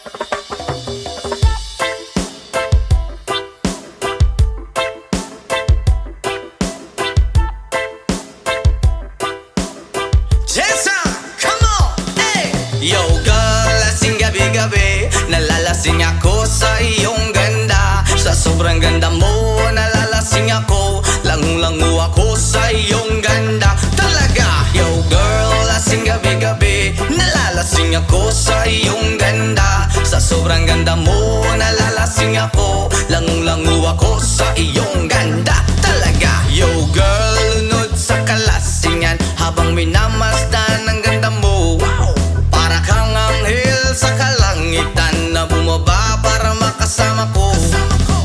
Yo girl, lasing gabi-gabi, nalalasing ako sa iyong ganda. Sa sobrang ganda mo, nalalasing ako, langung-langu ako sa iyong ganda. Talaga, yo girl, lasing gabi-gabi, nalalasing ako sa iyong ganda. Sa sobrang ganda mo, nalalasing ako, langung-langu ako sa iyong ganda. Talaga, yo girl, lunod sa kalasingan habang minamasdan ang ganda mo. Wow! Para kang anghel sa kalangitan na bumaba para makasama ko.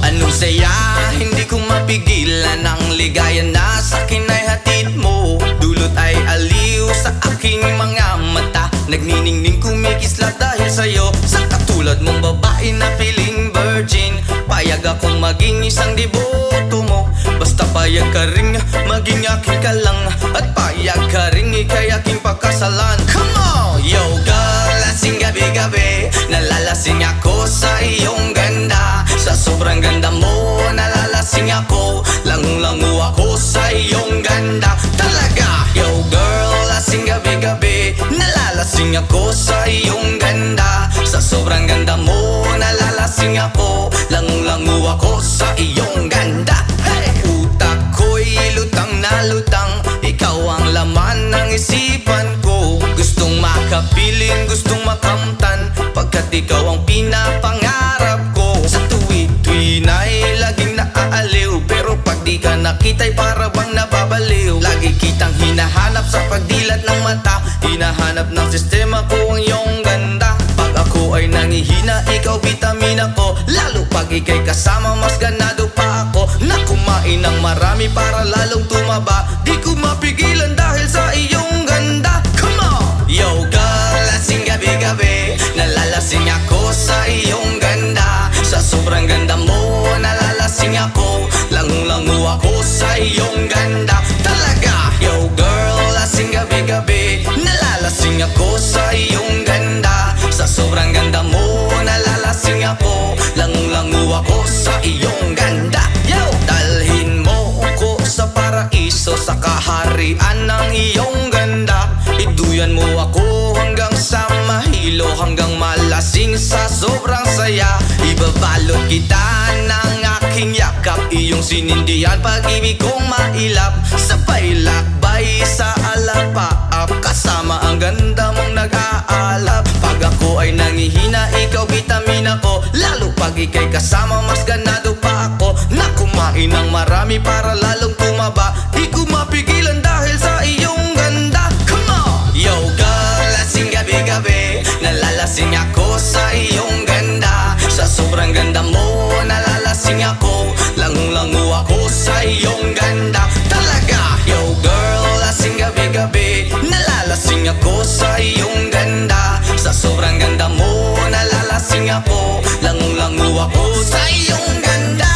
Anong saya, hindi ko mapigilan ang ligaya na sa akin ay hatid mo. Dulot ay aliw sa aking mga mata, nagniningning kumikislat dahil sa'yo. Sa katulad mong babae na feeling virgin, payag akong maging isang deboto mo. Basta payag ka ring maging aking ka lang, at payag ka ring ikay aking pagkasalan. Come on! Yo girl, lasing gabi-gabi, nalalasing ako sa iyong ganda. Sa sobrang ganda mo, nalalasing ako, langung-langu ako sa iyong ganda. Talaga, yo girl, lasing gabi-gabi, nalalasing ako sa iyong ganda. Sa sobrang ganda mo, nalalasing ako, langung-langu ako sa iyong ganda. Hey! Utak ko'y lutang na lutang, ikaw ang laman ng isipan ko. Gustong makapiling, gustong makamtan, pagkat ikaw ang pinapangarap ko. Sa tuwi-tuwi na'y laging naaaliw, pero pag di ka nakita'y para bang nababaliw. Lagi kitang hinahanap sa pagdilat ng mata, hinahanap ng sistema ko ang iyong ganda. Pag ako ay nangihina, ikaw vitamina ko, lalo pag ika'y kasama mas ganado pa ako. Na kumain ng marami para lalong tumaba, di ko mapigilan dahil sa iyong ganda. Come on! Yo girl, lasing gabi-gabi, nalalasing ako sa iyong ganda. Sa sobrang ganda mo, nalalasing ako, langung-langu ako sa iyong ganda. Talaga, yo girl, lasing gabi-gabi, nalalasing ako sa iyong ganda. Sa sobrang ganda mo, nalalasing ako, langung-langu ako sa iyong ganda. Yo! Dalhin mo ko sa paraiso, sa kaharian ng iyong ganda. Iduyan mo ako hanggang sa mahilo, hanggang malasing sa sobrang saya. Ibabalot kita ng aking yakap, iyong sinindihan pag-ibig kong mailap. Sabay lakbay sa alapaap, kasama ang ganda mong nag-aalap. Pag ako ay nangihina, ikaw vitamina ko, lalo pag ika'y kasama mas ganado pa ako. Na kumain ng marami para lalong tumaba, di ko mapigilan dahil sa iyong ganda. Come on! Yo girl, lasing gabi-gabi, nalalasing ako sa iyong ganda. Sa sobrang ganda mo, nalalasing ako, langung-langu ako sa iyong ganda. Talaga, yo girl, lasing gabi-gabi, nalalasing ako sa iyong ganda. Sa sobrang ganda mo, nalalasing ako, langung-langu ako sa iyong ganda.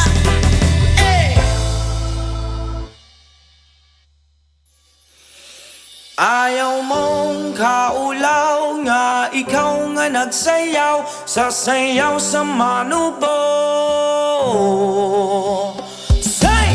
Ayaw mong kaulaw nga, ikaw nga nagsayaw sa sayaw sa manubo. Say!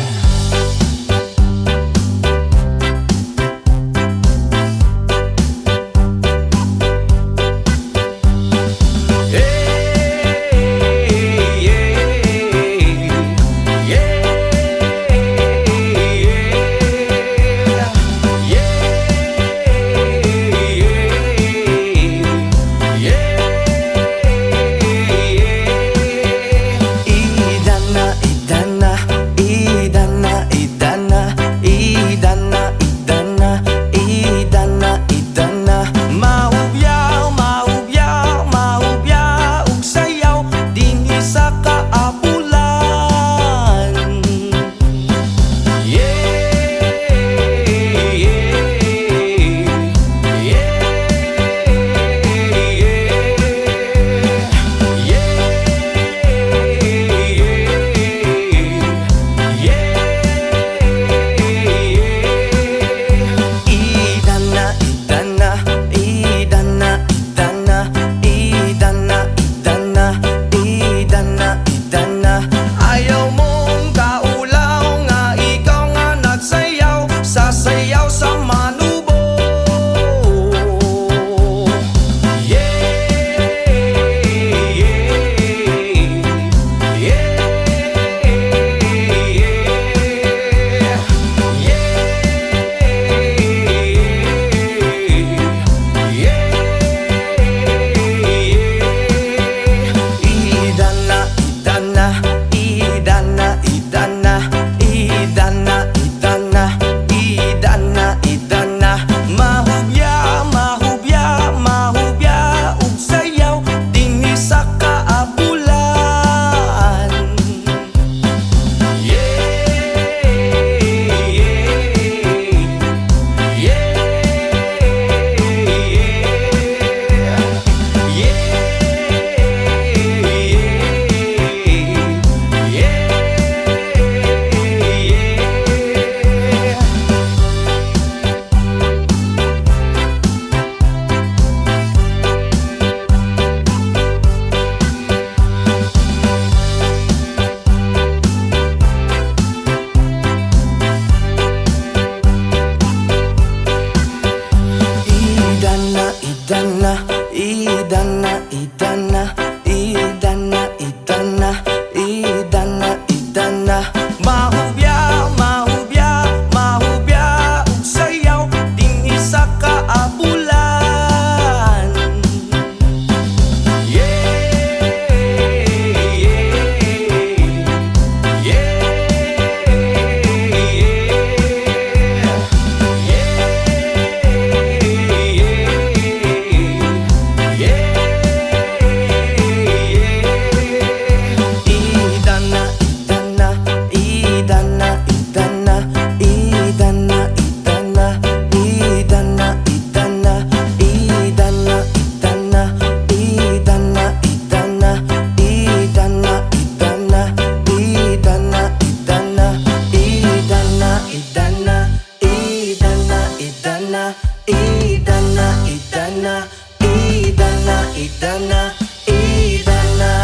iba na, iba na.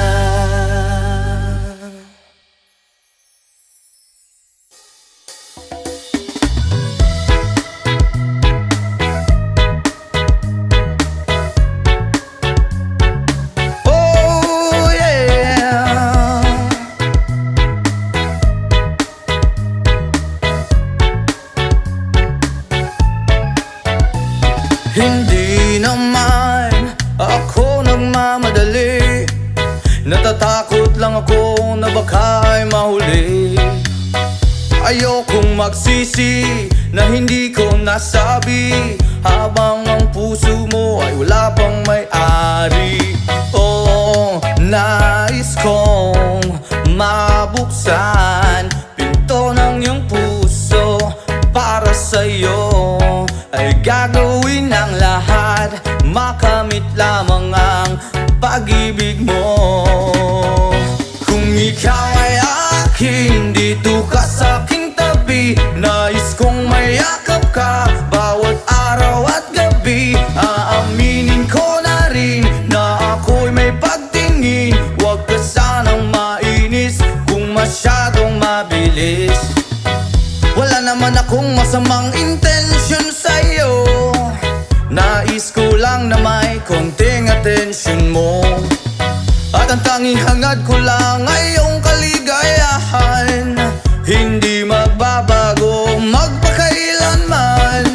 Oh yeah. Hindi naman ako nagmamadali, natatakot lang ako na baka'y mahuli. Ayokong magsisi na hindi ko nasabi, habang ang puso mo ay wala pang may-ari. Oh, nais kong mabuksan pinto ng iyong puso para sa'yo. Ay gagawin ang lahat, makamit lamang ang pag-ibig mo. Kung ikaw ay akin, dito ka sa aking tabi. Nais kong mayakap ka bawat araw at gabi. Aaminin ko na rin na ako'y may pagtingin. Huwag ka sanang mainis kung masyadong mabilis. Wala naman akong masamang intensyon sa'yo, nais ko lang na may konting atensyon mo. At ang tanging hangad ko lang ay iyong kaligayahan, hindi magbabago magpakailanman.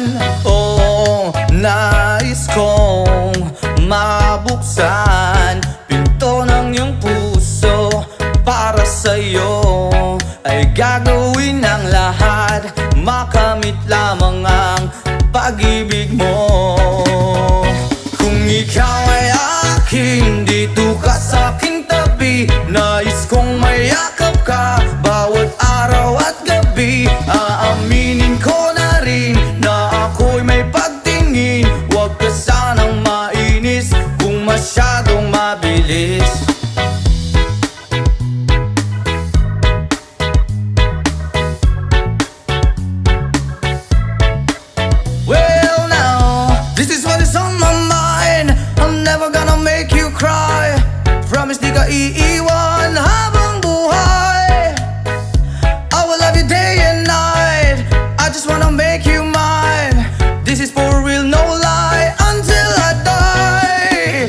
Oo, nais kong mabuksan pinto ng iyong puso para sa'yo. Ay gagawin ang lahat, makamit lamang ang pag-ibig mo. Kung ikaw ay akin, dito ka sa aking tabi. Nais kong mayakap ka bawat araw at gabi. Aaminin ko na rin na ako'y may pagtingin. Huwag ka sanang mainis kung masyadong mabilis. Well now, this is what is on my mind. I'm never gonna make you cry. Promise di ka iiwan habang buhay. I will love you day and night. I just wanna make you mine. This is for real, no lie, until I die.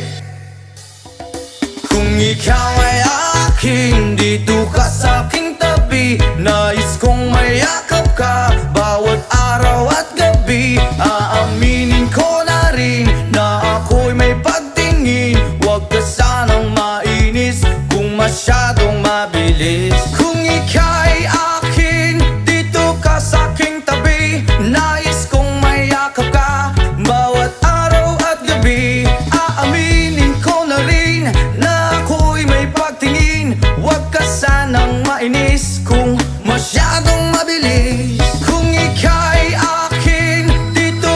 Kung ikaw ay akin, dito ka sa aking tabi. Nais kong mayakap ka bawat araw at gabi. Aaminin ko na rin na ako'y may pagtingin. Huwag ka sanang mainis kung masyadong mabilis. Kung ika'y akin, dito ka sa aking tabi. Nais kong mayakap ka bawat araw at gabi. Aaminin ko na rin na ako'y may pagtingin. Huwag ka sanang mainis kung masyadong mabilis. Kung ika'y akin, dito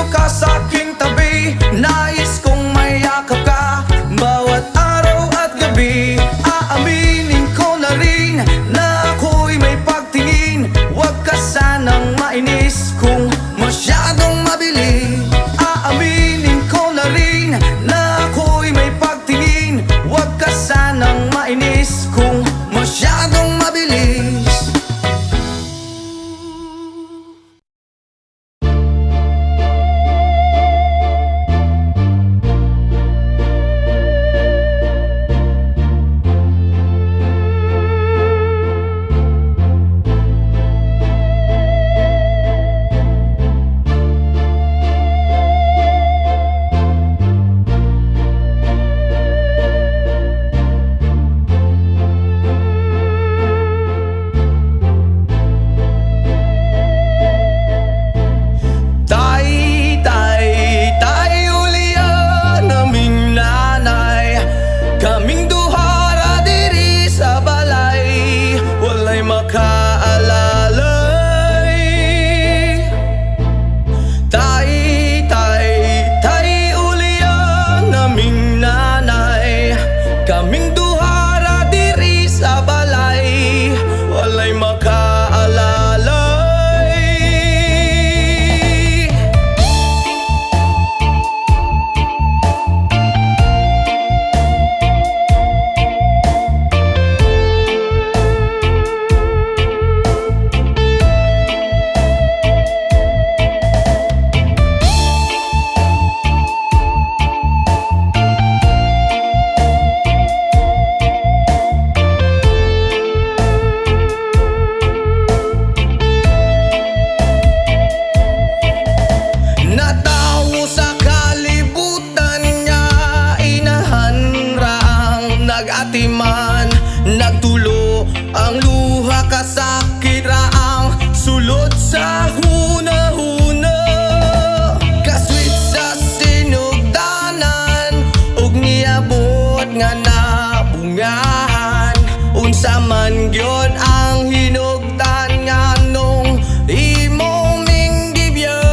nga nabungahan. Unsa man gyud ang hinugtan nga nung imong minggibyon.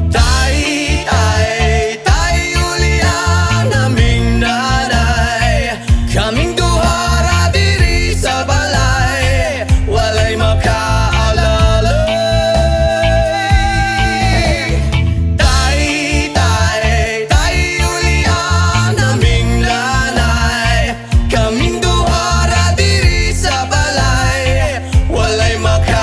Tay, Julian, aming nanay, kaming duha ra diri sa balay, walay makaalalay. Tay, Julian, aming nanay, kaming duha ra diri sa balay, walay makaalalay.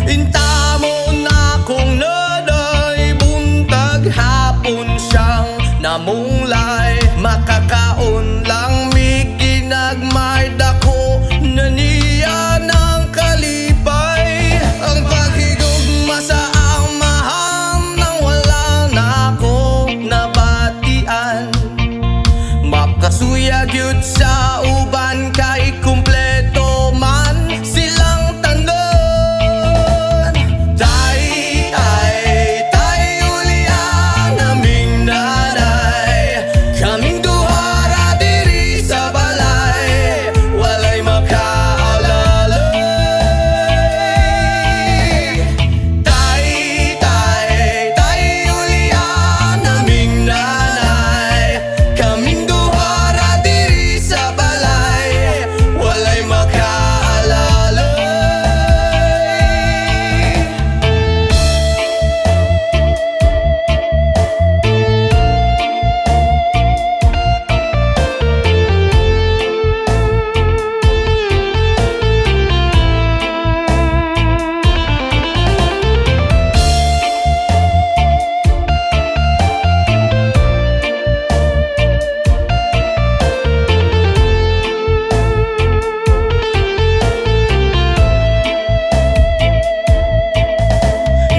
Intamo na kung naday buntag hapon siyang namunglay, makakaon lang mi ginagmay dako na niya ng kalipay. Ang paghigugma sa amahan nang wala na ko nabatian, makasuya gyud sa uban kay kumpleto man silang tanan. Tay, Julian, aming nanay, kaming duha ra diri sa balay, walay makaalalay. Tay, Julian, aming nanay, kaming duha ra diri sa balay, walay makaalalay.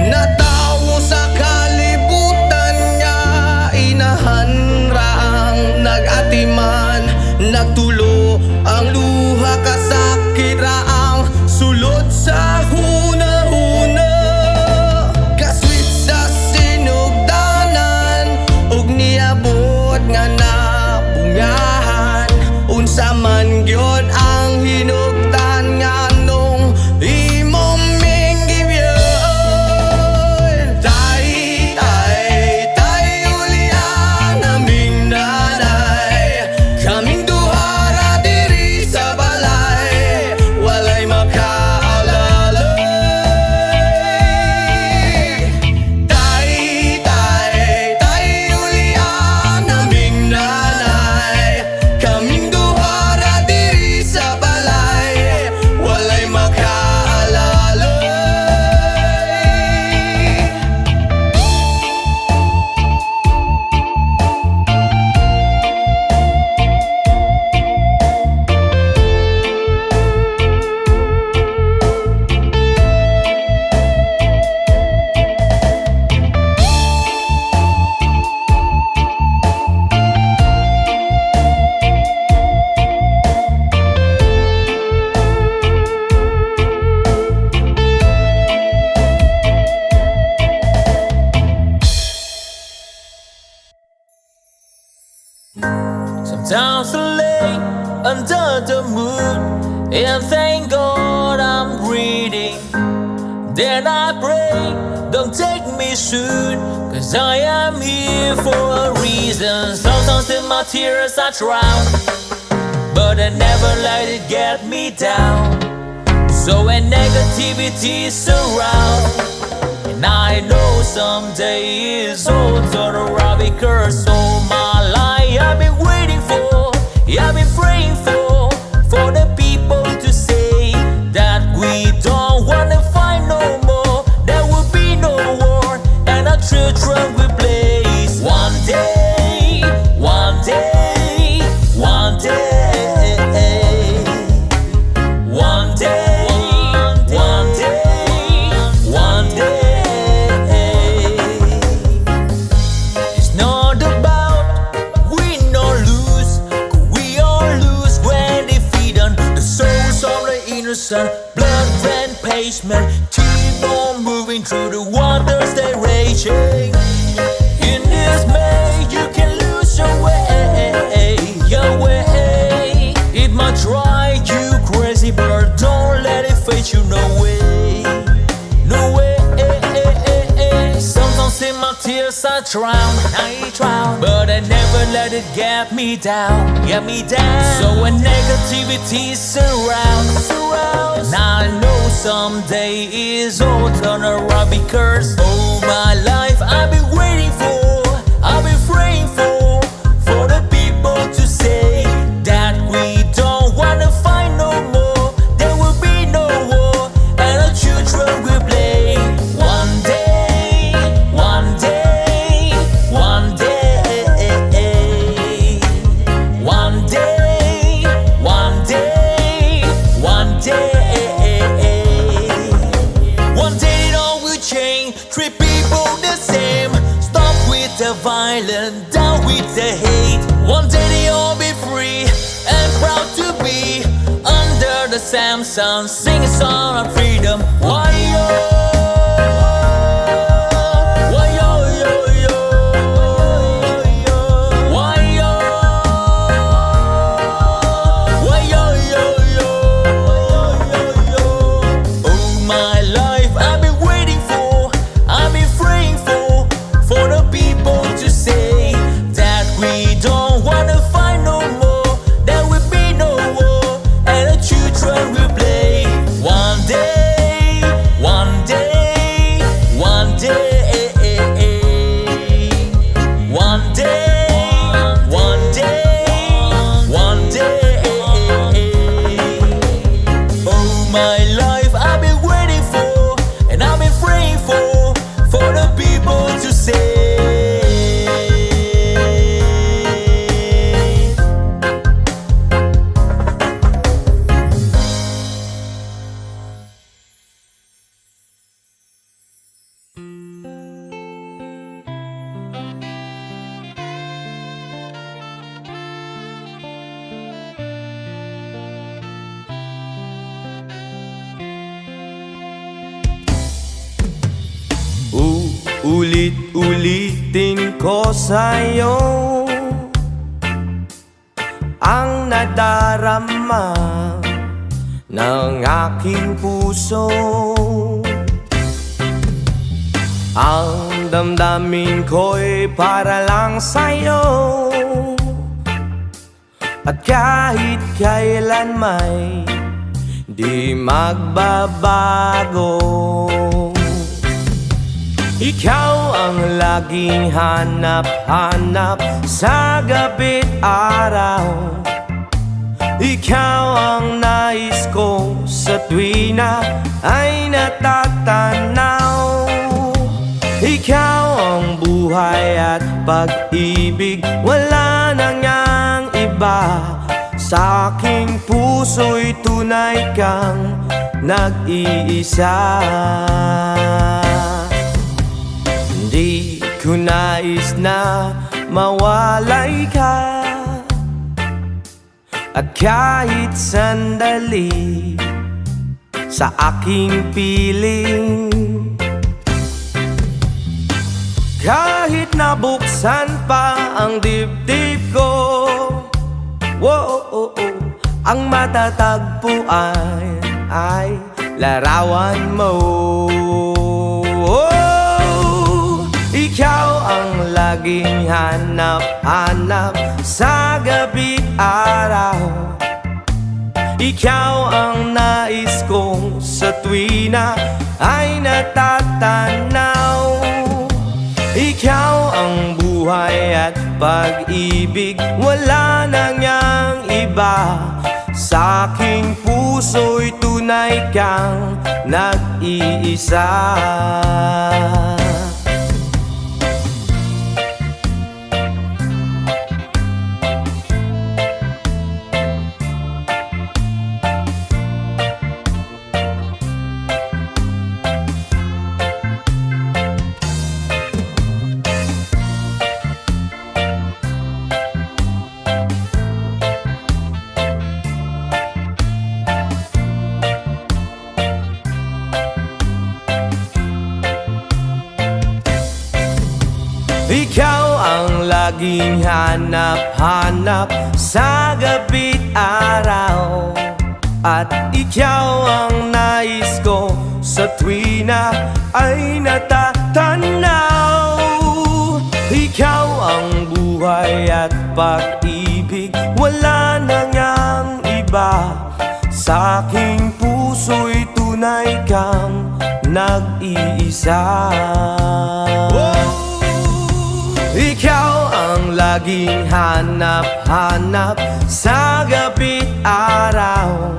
Natawo sa kalibutan nga inahan ra ang nag-atiman, nagtulo ang luha kasakit ra ang sulod sa hunahuna. Kasweet sa sinugdanan ug niabot nga nabungahan. Unsa man gyud ang hinugtan nga nung imong minggibyon. Tay, Julian, aming nanay, kaming duha ra diri sa balay, walay makaalalay. Tay, Julian, aming nanay, kaming duha ra diri sa balay, walay makaalalay. Sometimes I lay under the moon and thank God I'm breathing. Then I pray, don't take me soon, cause I am here for a reason. Sometimes in my tears I drown, but I never let it get me down. So when negativity surrounds, and I know someday it's all turn around, because all my life I've been waiting for, I've been praying for the people to say that we don't wanna fight no more, there will be no war, and our children will judgment. Keep on moving through the waters they raging. In this maze you can lose your way, your way. It might drive you crazy, but don't let it fade you. No way, no way. Sometimes in my tears I drown, but I never let it get me down, get me down. So when negativity surrounds, and I know someday it's all turn around, because all my life I've been waiting for, I've been praying for the people to say that we don't wanna fight no more. There will be no war, and our children will play. One day, one day, one day, one day, one day, one day. One day it all will change. Treat people the same. Stop with the violence, down with the hate. One day they all be free and proud to be under the same sun. Sing a song of freedom. Why yo? Why yo yo yo? Why yo? Why yo yo yo? All my life I've been waiting for, I've been praying for the people to say that we don't wanna fight no more. There will be no war, and the children will play. One day, one day, one day, one day, one day, one day. All my life I've been waiting for, and I've been praying for the people to say. Ulit-ulitin ko sa'yo ang nadarama ng aking puso. Ang damdamin ko'y para lang sa'yo, at kahit kailan may di magbabago. Ikaw ang laging hanap-hanap sa gabi't araw. Ikaw ang nais ko sa tuwina ay natatanaw. Ikaw ang buhay at pag-ibig, wala na ngang iba. Sa aking puso'y tunay kang nag-iisa. Di ko nais na mawalay ka, at kahit sandali sa aking piling. Kahit nabuksan pa ang dibdib ko, ang matatagpuan ay larawan mo. Ikaw ang laging hanap-hanap sa gabi't araw. Ikaw ang nais kong sa tuwina ay natatanaw. Ikaw ang buhay at pag-ibig, wala na ngang iba. Sa aking puso'y tunay kang nag-iisa. Ikaw ang laging hanap-hanap sa gabi't araw, at ikaw ang nais ko sa tuwina ay natatanaw. Ikaw ang buhay at pag-ibig, wala na ngang iba. Sa aking puso'y tunay kang nag-iisa. Ikaw ang laging hanap-hanap sa gabi't araw,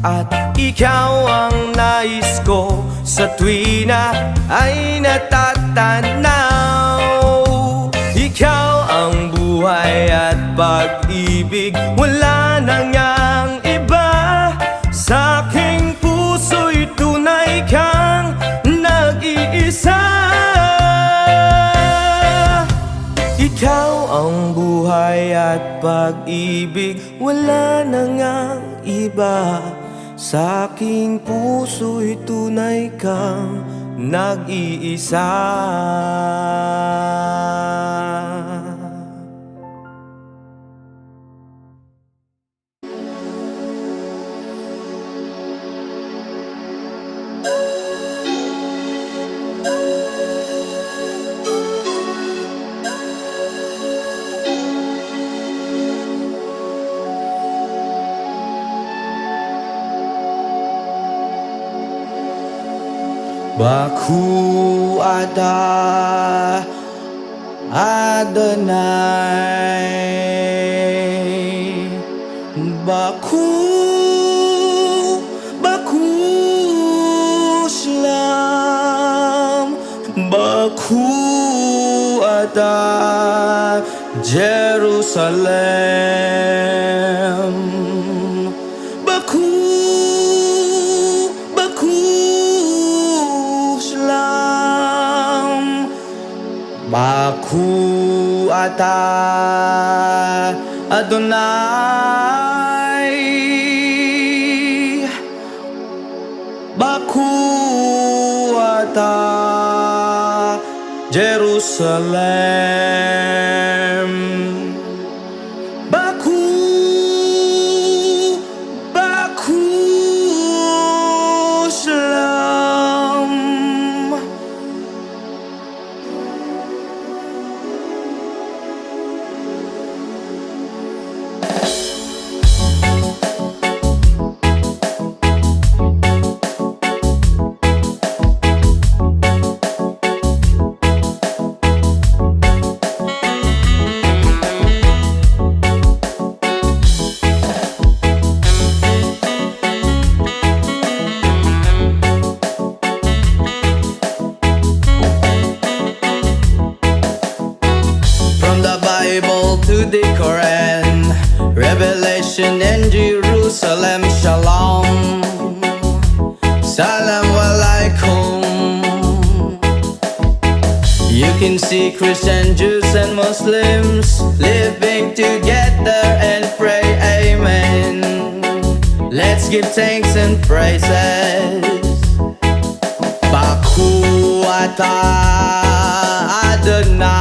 at ikaw ang nais ko sa tuwina ay natatanaw. Ikaw ang buhay at pag-ibig, wala na ngang iba. Sa aking puso'y tunay kang nag-iisa. Ikaw ang buhay at pag-ibig, wala na ngang iba. Sa aking puso'y tunay kang nag-iisa. Baku Atah Adonai. Baku Shalom. Baku Atah Jerusalem. Baku Shalom. Baku Atah Adonai. Baku Atah Jerusalem. Baku Shalom. From the Bible to the Quran, Revelation and Jerusalem, Shalom. Salam alaikum. You can see Christian, Jews and Muslims living together and pray amen. Let's give thanks and praises. Baku Atah Adonai.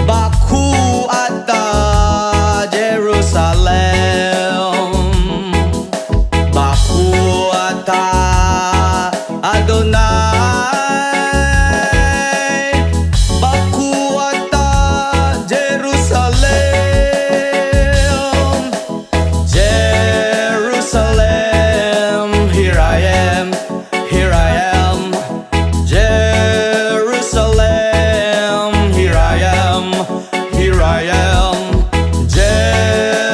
Baku Atah Jerusalem. Baku Atah Adonai. Baku Atah Jerusalem. Jerusalem, here I am, here I am. Jerusalem, here I am, here I am. Jerusalem,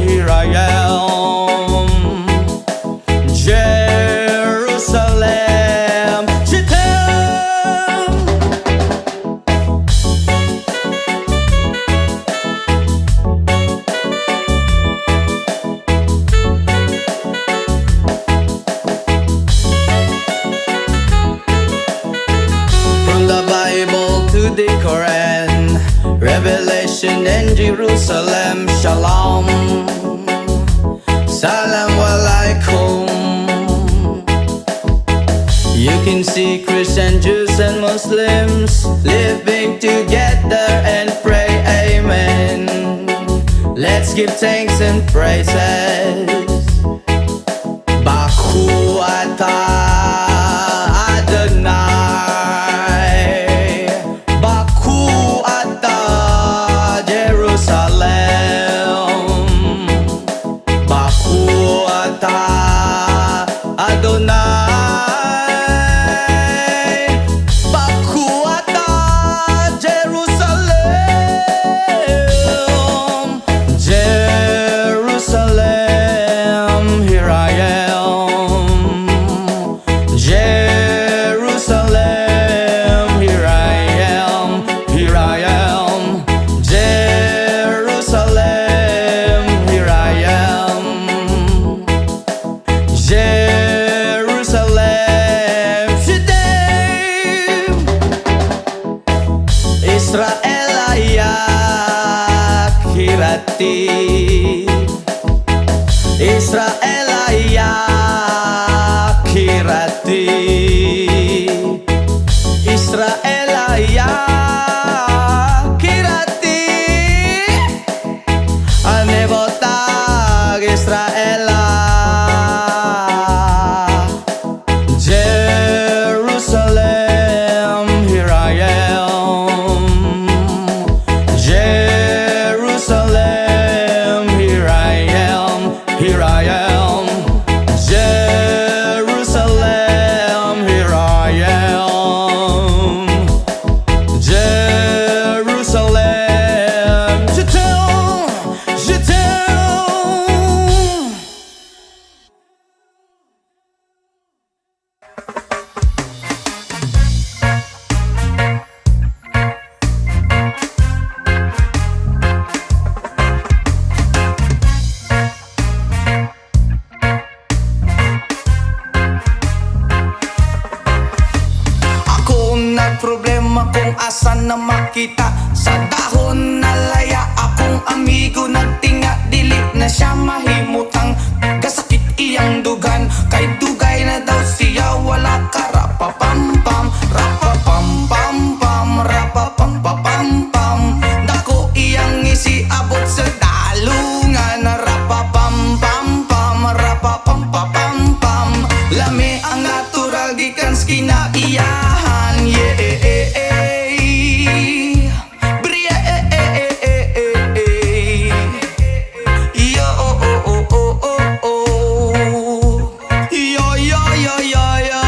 here I am. Jerusalem, Shittem. From the Bible to the Quran, Revelation and Jerusalem, Shalom. Salam alaikum. You can see Christian, Jews and Muslims living together and pray amen. Let's give thanks and praises. Baku atah Adonai, Baku atah Jerusalem, Baku atah Adonai, Baku atah Jerusalem, Jerusalem, here I am. Jerusalem, here I am, here I am. Jerusalem, here I am. Jerusalem, Shedem. Israel ayak hirati, Israel ayak hirati, Israel ayak hirati, ane botag Israel. Jerusalem, here I am. Jerusalem, here I am, here I am. Jerusalem, here I am. Jerusalem, je t'aime, je t'aime. Ako nagproblema kung asan na makita. Sa dahon na laya akong amigo nagtinga. Dili na siya mahimutang gasakit iyang dugan. Kay dugay na daw siya wala ka. Rapapampam, rapapampampam, rapapampapampam. Dako iyang isiabot sa dalungan. Rapapampampam, rapapampapampam. Lami ang natural gikan sa kinaiyahan. Yeah, Bria, yo, oh, oh, oh, oh, oh, oh. Yo, yo, yo, yo, yo.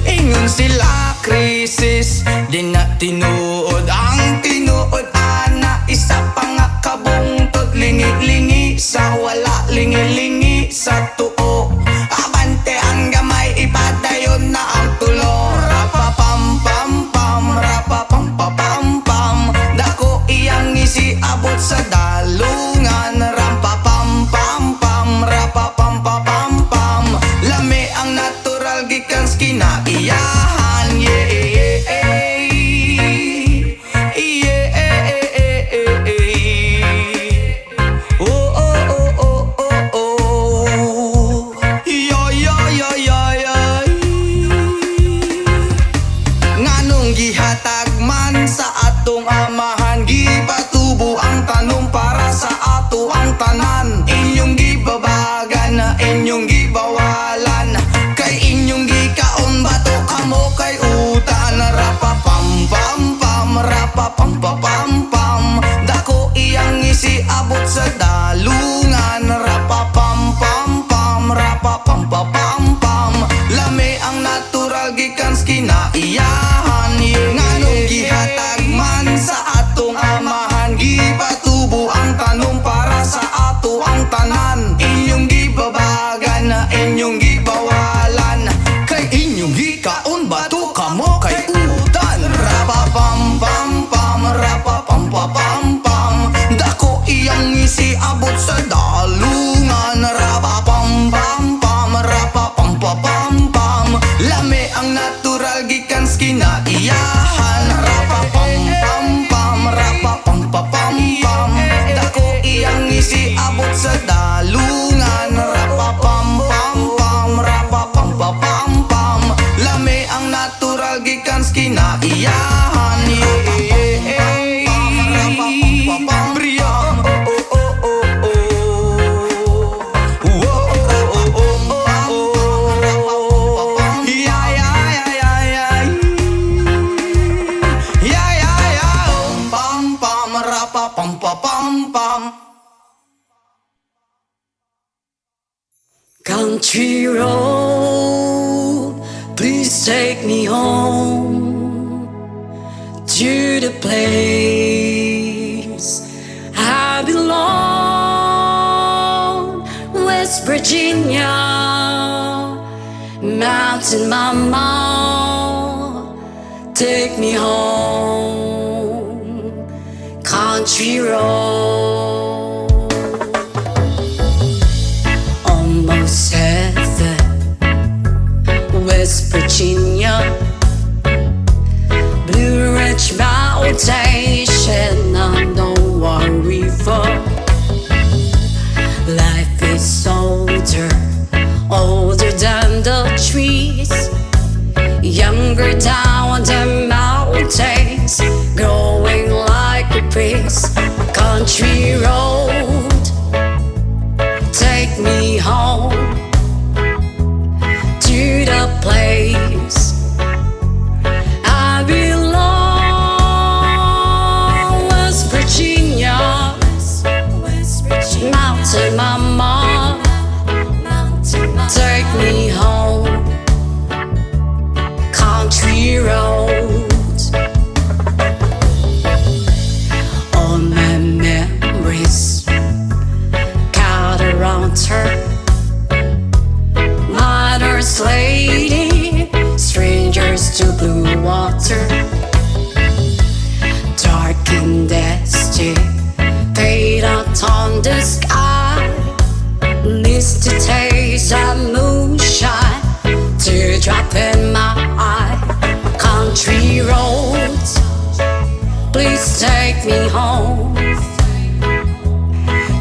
Ingon sila krisis, di na tinuod. Ang tinuod ana, isa pa nga kabungtod. Lingi-lingi sa wala, lingi-lingi sa tuo. Abante ang gamay, ipadayon na ang tulo. Rapapampampam, rapapampapampam. Dako iyang isiabot sa dalungan. Rampapampampam, rapapampapampam. Lami ang natural gikan sa kinaiyahan. Yeah, oh, oh, oh, oh, oh, oh. Yo, yo, yo, yo, yo. Nganong gihatag man sa atong amahan, gipatubo ang tanom para sa ato ang tanan. Inyong gibabagan, inyong gibawalan, kay inyong gikaon bato kamo kay utan. Rapapampampam, rapapampapampam. Dako iyang isiabot sa dalungan. Rapapampampam, rapapampapampam. Lami ang natural gikan sa kinaiyahan. Nganong gihatag man sa atong amahan, gipatubo ang tanom para sa ato ang tanan. Inyong gibabagan, inyong gibawalan, kay inyong gikaon bato kamo kay utan. Rapapampampam, rapapampapampam. Dako iyang isiabot sa dalungan. Rapapampampam, rapapampapampam. Lami ang natural gikan sa kinaiyahan. Brian, oh, oh, oh, oh, oh. Whoa, oh, oh, oh, oh, oh. Yeah, yeah, yeah, yeah, yeah. Yeah, yeah, yeah. Pam, pam, rapa, pam, pam, pam, pam. Country road, please take me home to the place I belong. West Virginia, Mountain Mama, take me home. Country road. Almost heaven, West Virginia, Blue Ridge Mountain, Shenandoah River. Life is older, older than the trees, younger down the mountains, growing like a breeze. Country road, take me home to the place I belong. West Virginia, Mountain Mama, take me home. Country roads, all my memories got around her. Mother's lady, strangers to blue water. Dark and dusty, fade out on the sky. Needs to taste that moonshine, teardrop in my eye. Country roads, please take me home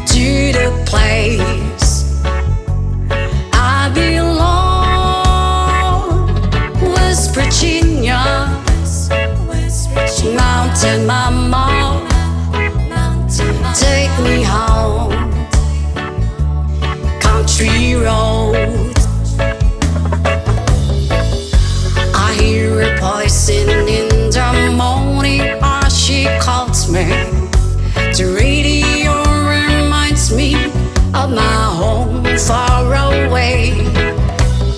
to the place I belong. West Virginia, Mountain Mama, take me home. Country road, I hear a voice in the morning as she calls me. The radio reminds me of my home far away.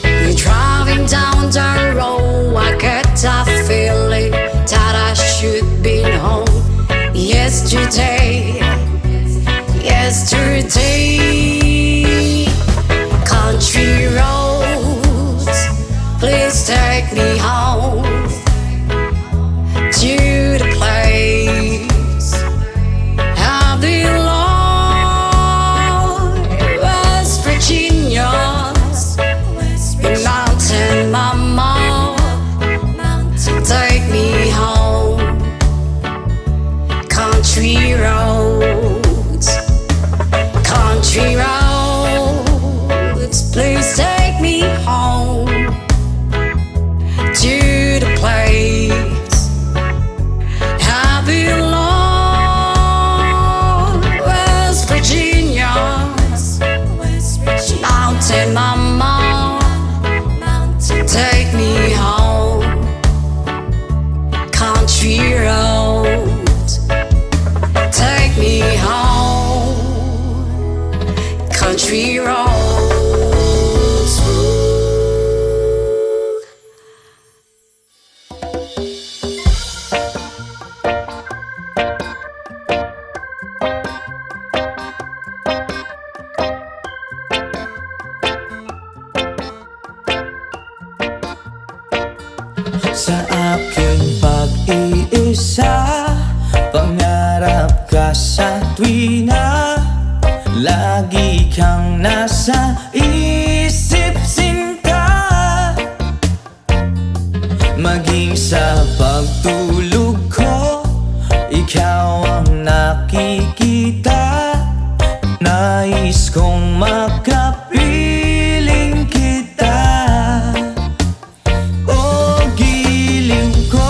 You're driving down the road, I get that feeling that I should be home. Yesterday, country roads, please take me home to the place I belong. West Virginia, Mountain Mama, take me home. Country roads, country roads, please take me home to the place I belong. West Virginia, Mountain Mama, take me home. Country roads, take me home. Country roads. Sa aking pag-iisa, pangarap ka sa tuwina. Lagi kang nasa isip, sinta. Maging sa pagtulog ko, ikaw ang nakikita. Nais kong makapiling kita. O giling ko,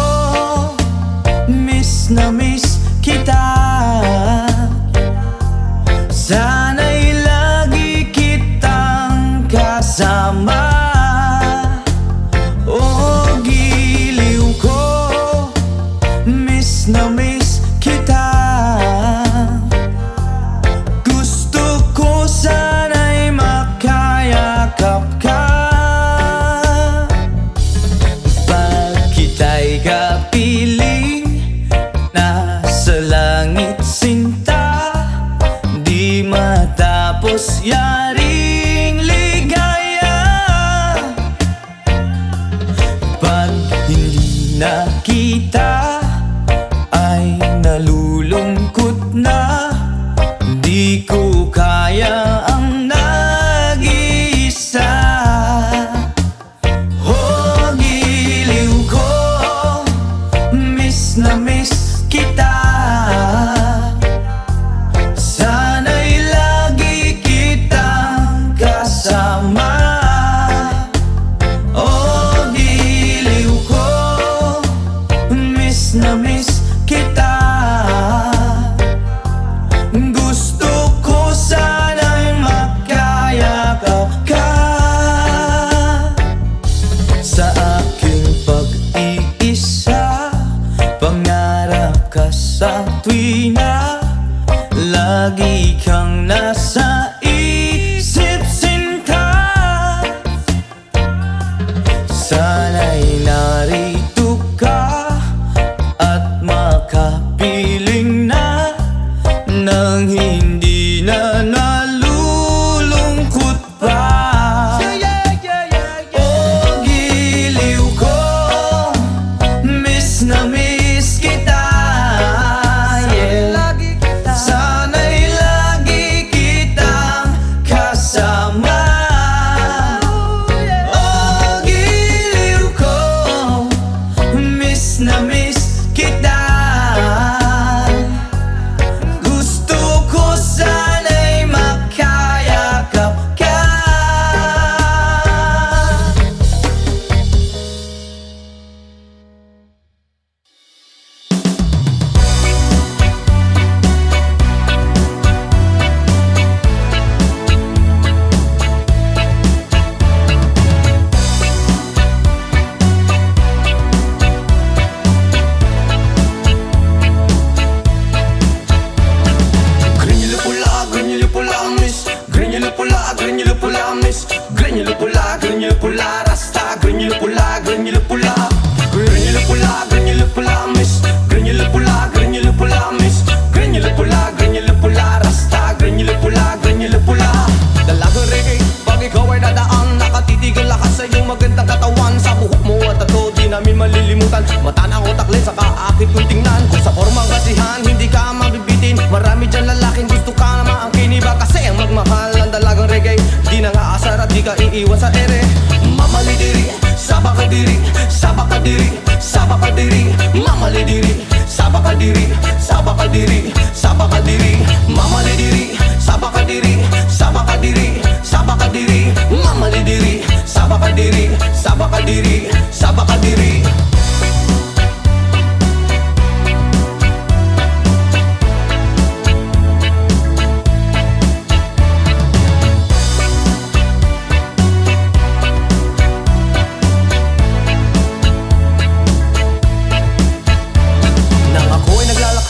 na kita ay nalulungkot na. Di ko kaya ang nag-iisa. Oh, giliw ko, miss na miss kita. Sana'y lagi kitang kasama. Oh, giliw ko, miss na miss kita. Gusto ko sana'y makayakap ka. Sa aking pag-iisa, pangarap ka sa tuwina. Lagi kang nasa isip, sinta. Sana'y narito ka at makapiling na nang hindi na nalulungkot pa. Oh, giliw ko, miss na miss kita. Sana'y lagi kitang kasama. Oh, giliw ko, miss na miss kita. Gusto ko sana'y makayakap ka. Granular pula, miss. Granular pula, miss. Granular pula, rasta. Granular pula, granular pula, miss. Granular pula, miss. Granular pula, rasta. Granular pula. Dalagang reggae, pag ikaw ay dadaan, nakatitigil lakas sa iyong magandang katawan. Sa buhok mo at tato, di namin malilimutan. Mata ng utak, sa kaakit kung tingnan. Kung sa formang kasihan, hindi ka mabibitin. Marami dyan lalaking gusto ka na maangkin. Iba kasi ang magmahal ang dalagang reggae. Di na nga asar at di ka iiwan sa ere. Mamalidiri, sabakadiri, sabakadiri, sabakadiri. Mamalidiri, sabakadiri, sabakadiri, sabakadiri. Mamalidiri, sabakadiri, sabakadiri, sabakadiri. Mamalidiri, sabakadiri, sabakadiri, sabakadiri.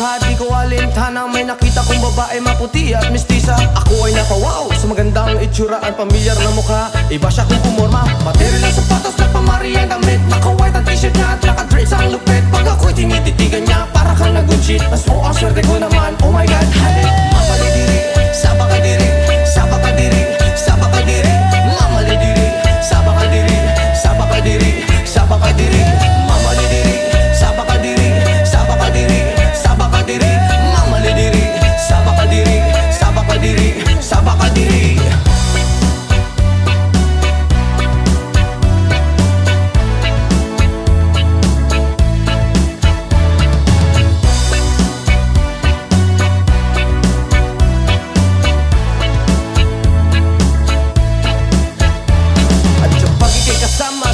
Di ko alintana, may nakita kong babae maputi at mistisa. Ako ay napawaw sa magandang itsura at pamilyar na mukha. Iba siya kung pumorma, material ng sapatos na pamari ang damit. Naka-white ang t-shirt niya at naka-dress ang lupit. Pag ako'y tinititigan niya, para kang nag-good shit. Mas po ang swerte ko naman, oh my god, habit. Mamalidiri, sabakadiri, sabakadiri, sabakadiri. Mamalidiri, sabakadiri, sabakadiri, sabakadiri. Mamalidiri, sabakadiri, sabakadiri, sabakadiri. Mamalidiri, sabakadiri, sabakadiri, sabakadiri.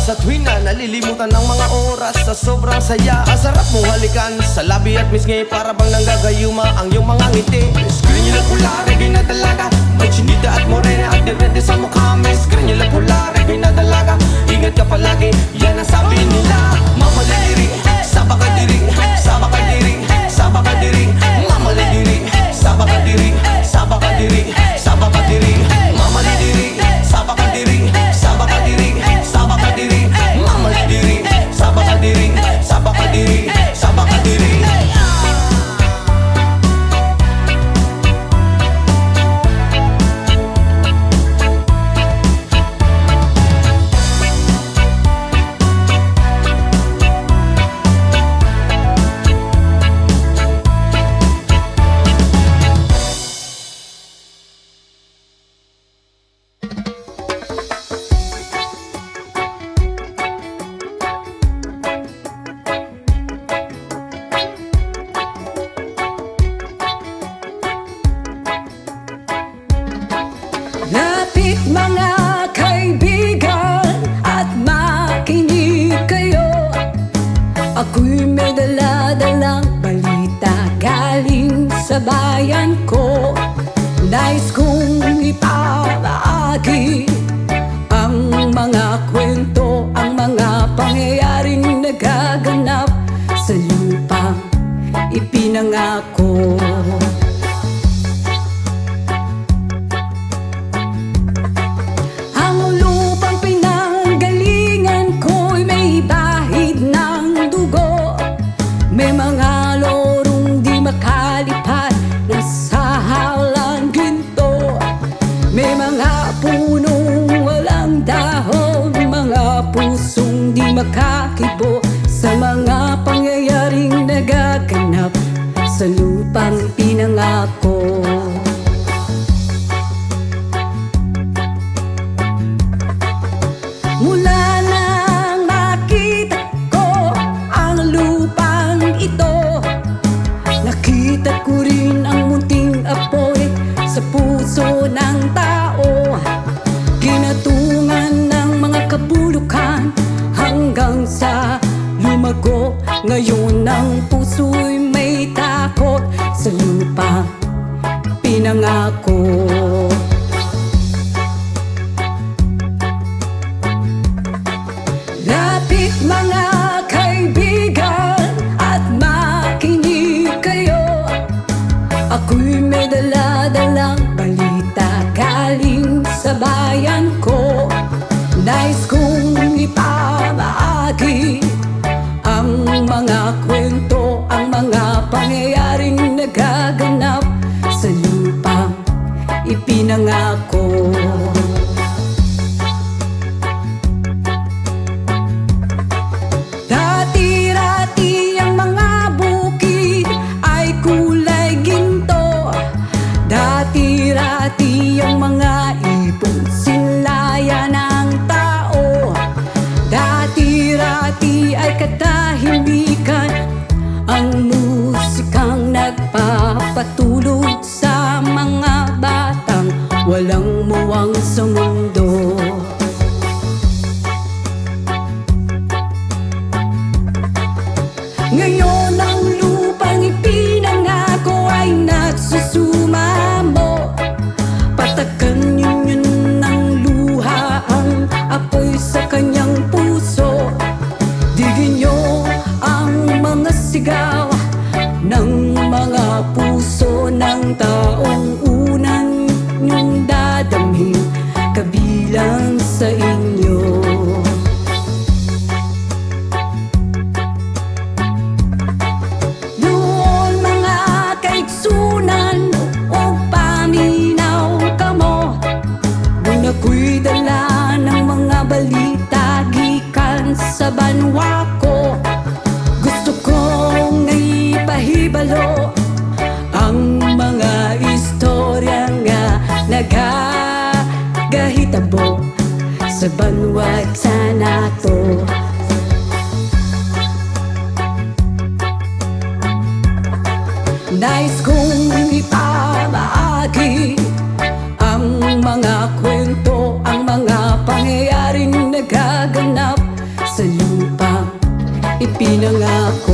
Sa tuwing na nalilimutan ng mga oras sa sobrang saya. Ang sarap mong halikan sa labi at misngi, para bang nanggagayuma ang iyong mga ngiti. Granular pula, reggae na dalaga, may chinita at morena at direte sa mukha. Miss granular pula, reggae na dalaga, ingat ka palagi, yan ang sabi nila. Mamalidiri, sabakadiri, sabakadiri, sabakadiri. Mamalidiri, sabakadiri, sabakadiri, sabakadiri. Mamalidiri, sabakadiri, sabakadiri, sabakadiri. Mamalidiri, sabakadiri, sabakadiri, sabakadiri. Ako'y may dala-dalang balita galing sa bayan ko. Nais kong ipabahagi ang mga kwento, ang mga pangyayaring nagaganap sa lupang ipinangako. Ang lupang pinanggalingan ko'y may bahid ng dugo. May mga lorong di makalipad na sa halang ginto. May mga punong walang dahon, mga pusong di makakibo sa mga pangyayaring nagaganap sa lupang pinangako. Mula nang makita ko ang lupang ito, nakita ko rin ang munting apoy sa puso ng tao. Ginatungan ng mga kabulukan hanggang sa lumago. Ngayon ang puso'y may takot sa lupang pinangako. Lapit mga kaibigan at makinig kayo. Ako'y may dala-dalang balita galing sa bayan ko. Nais kong ipamahagi ang mga kwento, ang mga pangyayaring nagaganap sa lupang ipinangako. Dati-rati ang mga bukid ay kulay ginto. Dati-rati ang mga ibon sinlaya ng tao. Dati-rati ay katahimikan ang musikang nagpapatulog sa mga batang walang muwang sa mundo. Ngayon ang lupang ipinangako ay nagsusumamo. Patakan yun ng luha ang apoy sa kanyang puso. Digin niyo ang mga sigaw ng mga puso ng taong unang niyong dadamhin kabilang sa inyo. Doon mga kaigsunan o paminaw kamo. Doon ako'y dala ng mga balita gikan sa banwa ko. Gusto kong naipahibalo ang mga istorya nga nagagahitabo sa banwag sa nato. Nais kong ipamahagi ang mga kwento, ang mga pangyayaring nagaganap sa lupang ipinangako.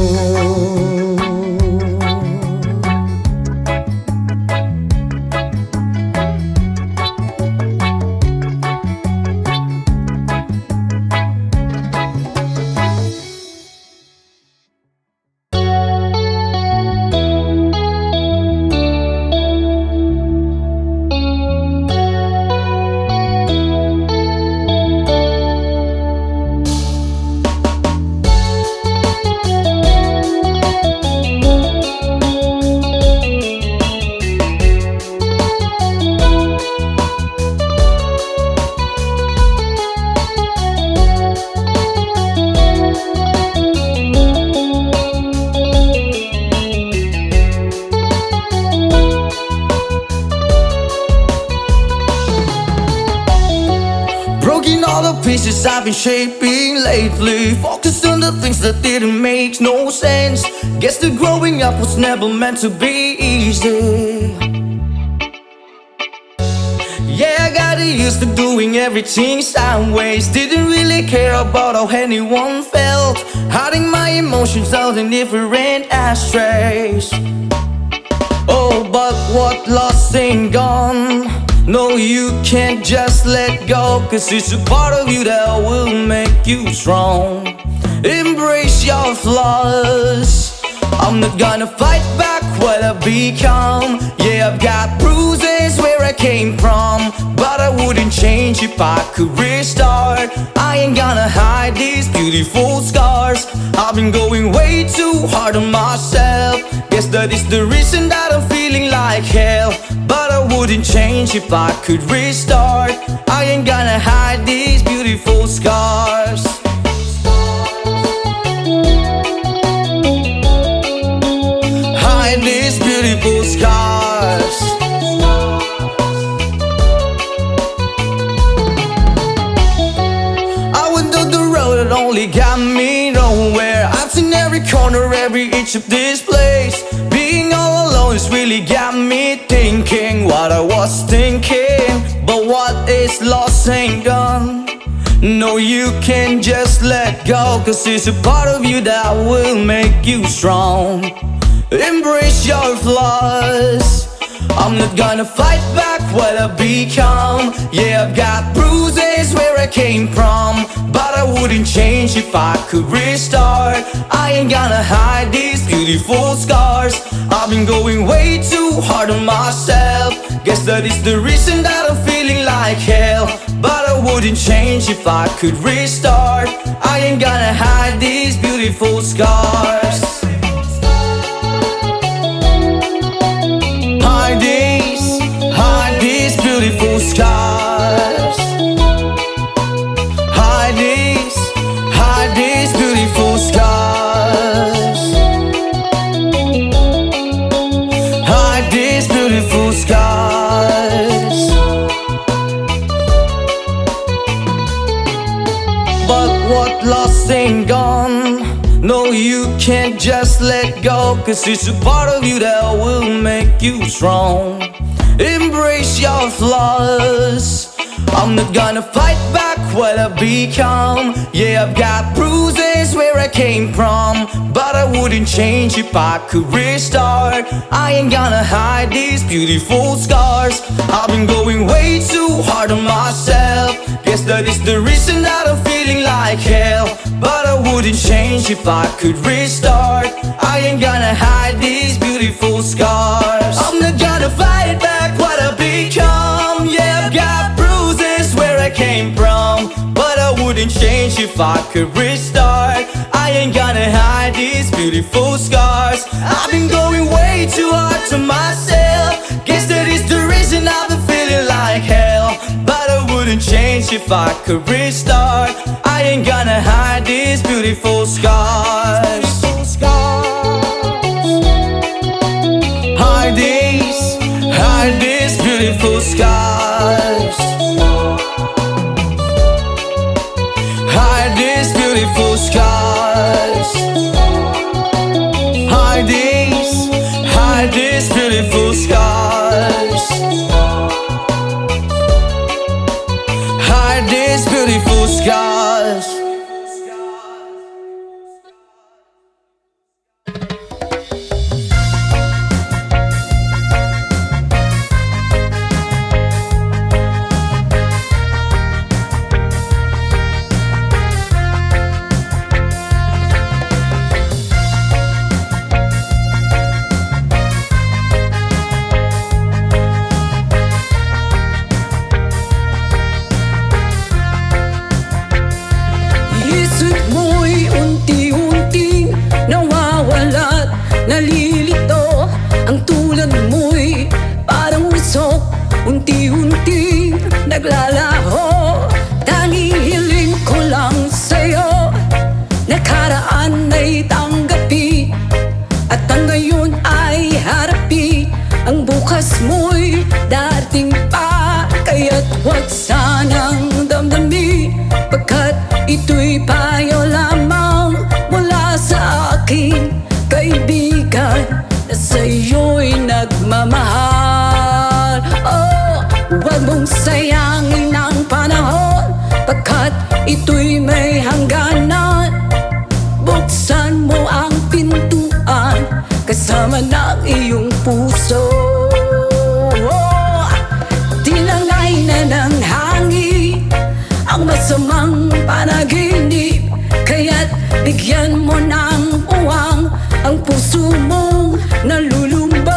pieces I've been shaping lately, focused on the things that didn't make no sense. Guess that growing up was never meant to be easy. Yeah, I got used to doing everything sideways. Didn't really care about how anyone felt, hiding my emotions out in different ashtrays. Oh, but what lost ain't gone. No, you can't just let go, 'cause it's a part of you that will make you strong. Embrace your flaws. I'm not gonna fight back what I become. Yeah, I've got bruises where I came from, but I wouldn't change if I could restart. I ain't gonna hide these beautiful scars. I've been going way too hard on myself. Guess that is the reason that I'm feeling like hell. But I wouldn't change if I could restart. I ain't gonna hide these beautiful scars. Hide these beautiful scars. I went down the road that only got me nowhere. I've seen every corner, every inch of this place. Being all alone has really got me thinking what I was thinking. But what is lost ain't gone. No, you can't just let go, 'cause it's a part of you that will make you strong. Embrace your flaws. I'm not gonna fight back what I become. Yeah, I've got bruises where I came from, but I wouldn't change if I could restart. I ain't gonna hide these beautiful scars. I've been going way too hard on myself. Guess that is the reason that I'm feeling like hell. But I wouldn't change if I could restart. I ain't gonna hide these beautiful scars. Hide these beautiful scars. Hide these beautiful scars. Hide these beautiful scars. But what lost ain't gone. No, you can't just let go, 'cause it's a part of you that will make you strong. Embrace your flaws. I'm not gonna fight back what I become. Yeah, I've got bruises where I came from, but I wouldn't change if I could restart. I ain't gonna hide these beautiful scars. I've been going way too hard on myself. Guess that is the reason that I'm feeling like hell. But I wouldn't change if I could restart. I ain't gonna hide these beautiful scars. I'm not gonna fight back what I become. Yeah, I've got bruises where I came from, but I wouldn't change if I could restart. I ain't gonna hide these beautiful scars. I've been going way too hard to myself. Guess that is the reason I've been feeling like hell. But I wouldn't change if I could restart. I ain't gonna hide these beautiful scars. Hide these beautiful scars. Hide these beautiful scars. Hide these beautiful scars. Hide these beautiful scars. Nalilito ang tulad mo'y parang usok, unti-unti naglalaho. Tanging hiling ko lang sa'yo, nakaraan ay tanggapi, at ang ngayon ay harapi. Ang bukas mo'y dating pa, kaya't huwag sanang damdami, pagkat ito'y payo lamang mula sa akin, kaibigan na sa'yo'y nagmamahal. Oh, huwag mong sayangin ang panahon, pagkat ito'y may hangganan. Buksan mo ang pintuan kasama ng iyong puso. Tinangay na ng hangin ang masamang panaginip, kaya't bigyan mo ng puwang ang puso mong nalulumbay.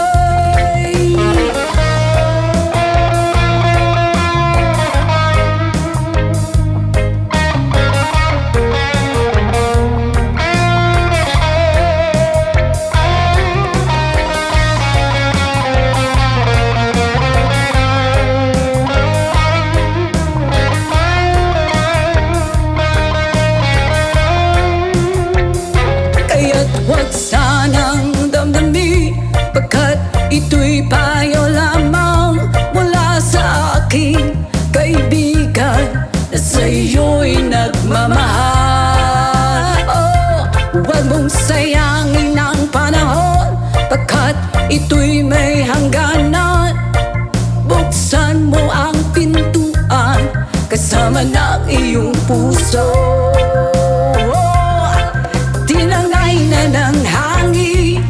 Kaya't huwag sanang damdamin, pagkat ito'y payo lamang mula sa aking kaibigan na sa'yo'y nagmamahal. Oh, huwag mong sayangin ang panahon, pagkat ito'y may hangganan. Buksan mo ang pintuan kasama ng iyong puso. Tinangay na ng hangin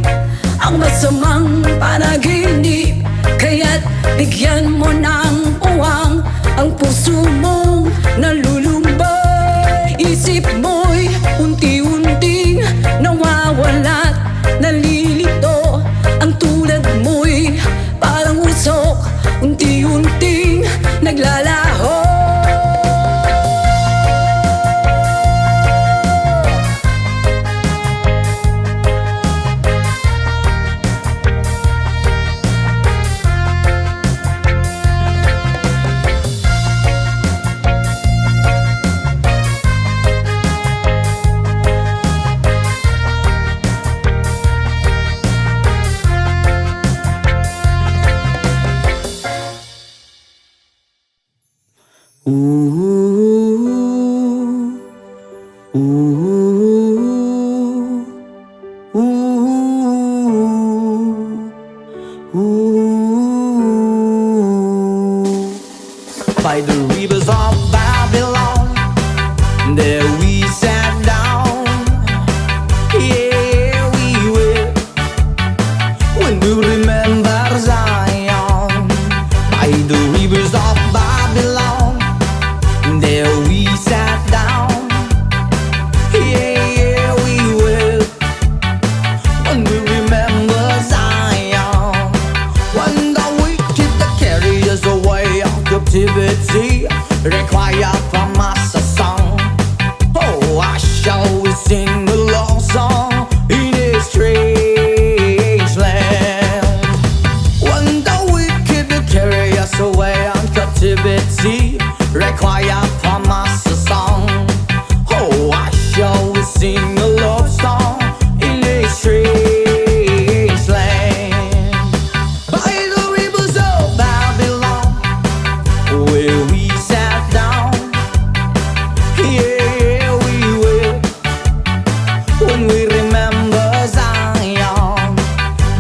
ang masamang panaginip, kaya't bigyan mo ng puwang ang puso mong nalulumbay. Isip mo'y unti-unting nawawala't nalilito, ang tulad mo'y parang usok, unti-unting naglalaho. By the rivers of Babylon, there we sat down. Yeah, we will, when we remember Zion. By the rivers of Babylon, there we sat down. Yeah, we will, when we remember Zion. When the wicked carry us away of captivity, require from us a song. Oh, I shall sing a love song in a strange land. When the wicked carry us away on captivity, require from us a song. Oh, I shall sing a love song in a strange land. By the rivers of Babylon, where we sat down. Yeah, we will, when we remember Zion.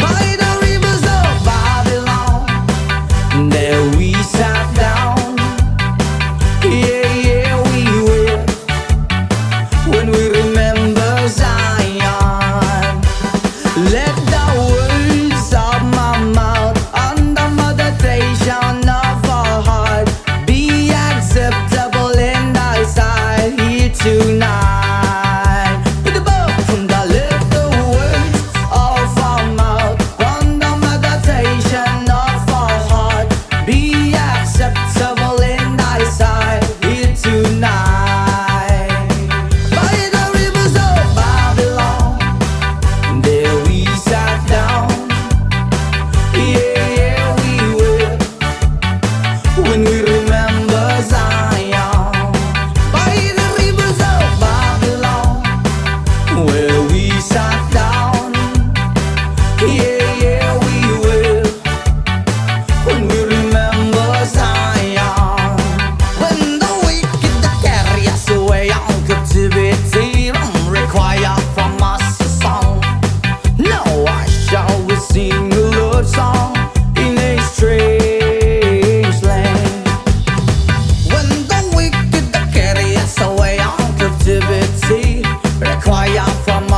By the rivers of Babylon, there we sat down. Yeah, we will, when we remember Zion. Let the words of my mouth and the meditation of our heart be acceptable in thy sight here tonight. With the book from the little words of our mouth and the meditation of our heart be acceptable in thy sight here tonight. By the rivers of Babylon, there we sat down. Yeah, we will, when we remember Zion. By the rivers of Babylon, where we sat down. Yeah, we will, when we remember Zion. When the wicked carry us away on captivity, require from us a song. Now I shall sing a love song in a strange land. When the wicked carry us away on captivity, require from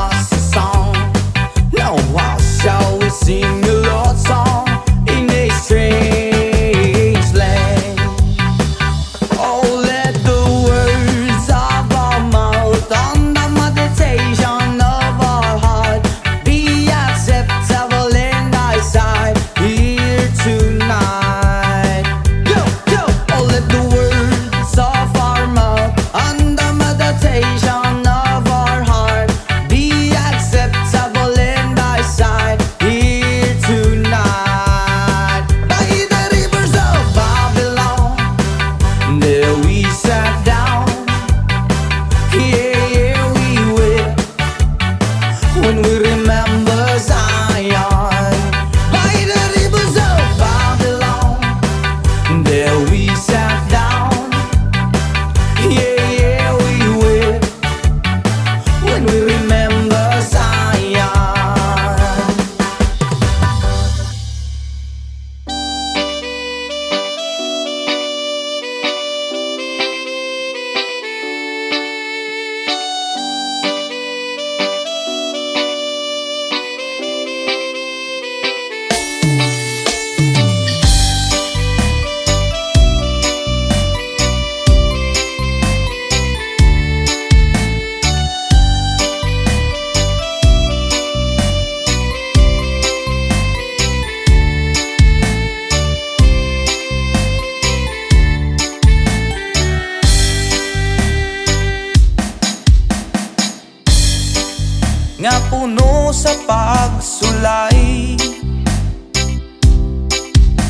nga puno sa pagsulay.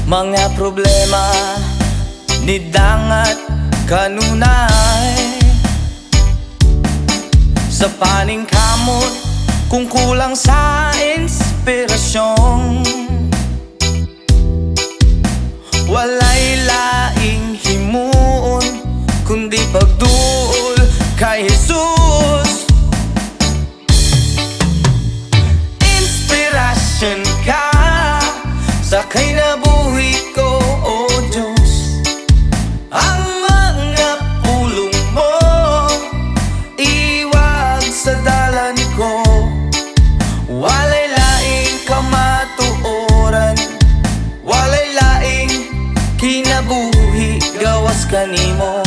Mga problema ni dangat kanunay. Sa paning kamot kung kulang sa inspirasyon, walay laing himuon kundi pagduol kay Jesus. Inspirasyon ka sa kinabuhi ko, O Diyos. Ang mga pulong mo iwag sa dalan ko, walay laing kamatuoran, walay laing kinabuhi gawas kanimo.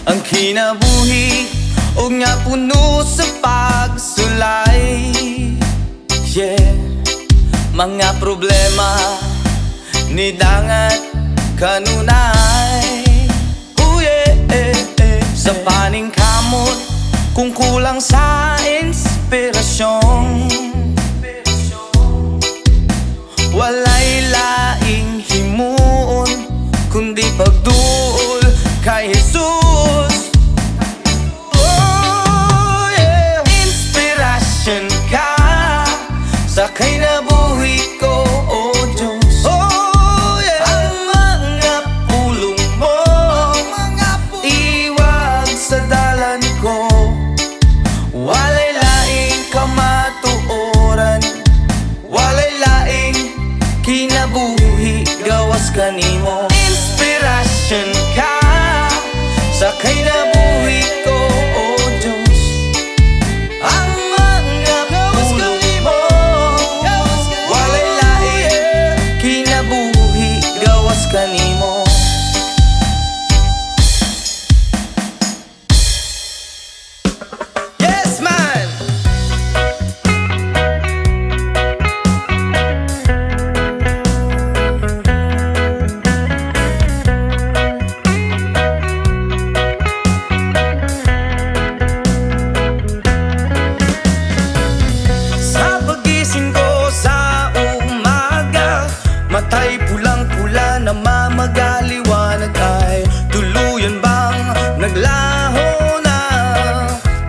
Ang kinabuhi o nga puno sa pagsulay. Yeah, mga problema ni dangat kanunay. Sa paning kamot kung kulang sa inspirasyon, walay laing himuon kundi pagduol kay Jesus. Oh yeah, inspirasyon ka sa kinabuhi ko, O Diyos. Oh yeah, ang mga pulong mo iwag sa dalan ko, walay laing kamatuoran, walay laing kinabuhi gawas kanimo. Inspirasyon ka sa kinabuhi ko, O Diyos. Ang mga pulong mo walay laing kinabuhi gawas kanimo. Yes man! Sa pagising ko sa umaga, matay pulang-pula na mamagaliwanag ay tuluyan bang naglaho na?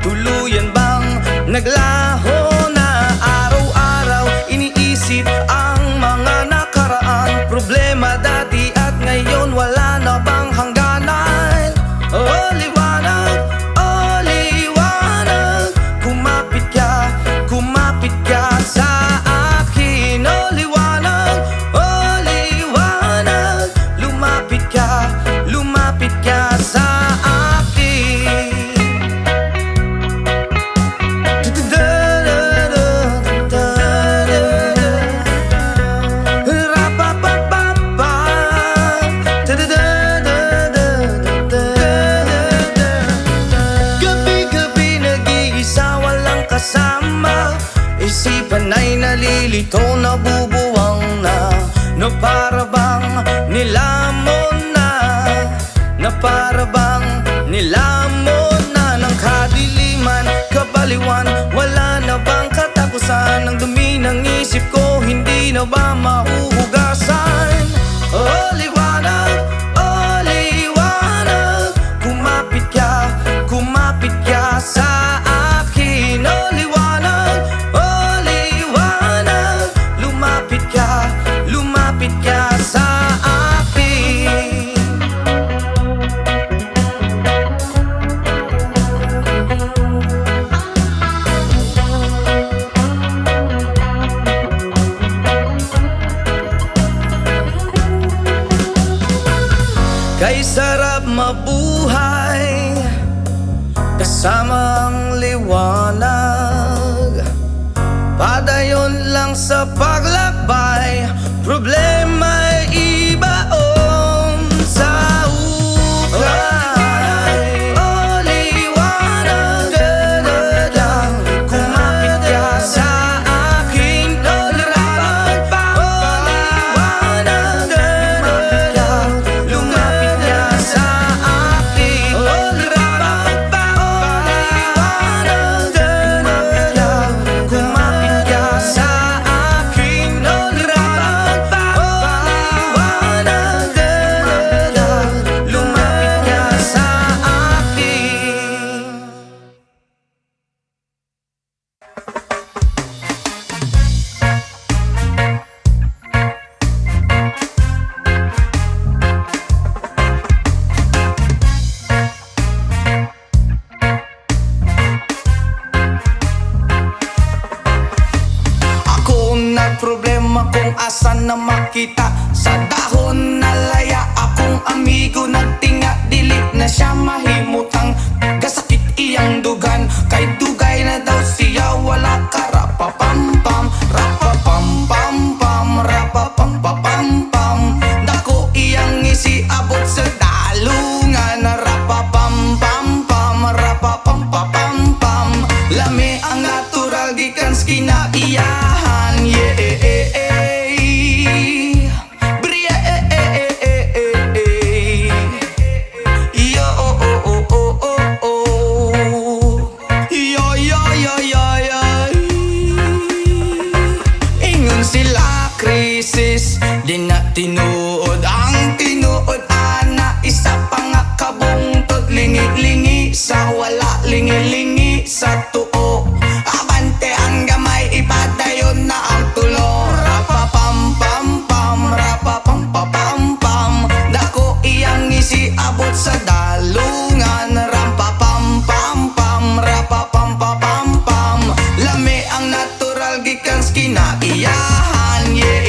Tuluyan bang naglaho na? Araw-araw iniisip ang mga nakaraan, problema dati at ngayon wala na bang hangganan? Oh liwanag, oh liwanag, kumapit ka sa akin. Oh liwanag, lumapit ka sa akin. Gabi-gabi nag-iisa walang kasama, isipan ay nalilito, nabubuwang na para bang nilamon na, para bang nilamon na ng kadiliman, kabaliwan, wala na bang katapusan? Ang dumi ng isip ko hindi na ba mahuhugasan? Oh liwanag, kumapit ka sa akin. Oh liwanag, lumapit ka sa akin. Kay sarap mabuhay kasama ang liwanag. Padayon lang sa paglakbay, problema'y ibaon sa ukay. O liwanag lang, kumapit ka sa akin. O liwanag lang, lumapit ka sa akin. O liwanag lang, kumapit ka sa akin. O liwanag lang, lumapit ka sa akin. Ako nagproblema kung asan na makita. Sa dahon na laya akong amigo nagtinga. Dili na siya mahimutang gasakit iyang dugan. Kay dugay na daw siya wala ka. Rapapampam, rapapampam, rapapampapampam. Dako iyang isiabot sa dalungan. Rapapampam, rapapampapampam. Lami ang natural gikan sa kinaiyahan. Yeah, Bria, yo, oh, oh, oh, oh, oh, oh. Yo, yo, yo, yo, yo. Ingon sila krisis, di na tinuod. Ang tinuod ana, isa pa nga kabungtod. Lingi-lingi sa wala, lingi-lingi sa tuo. Abante ang gamay, ipadayon na ang tulo. Rapapampampam, rapapampapampam. Dako iyang isiabot sa dalungan. Rampapampampam, rapapampapampam. Lami ang natural gikan sa kinaiyahan. Yeah,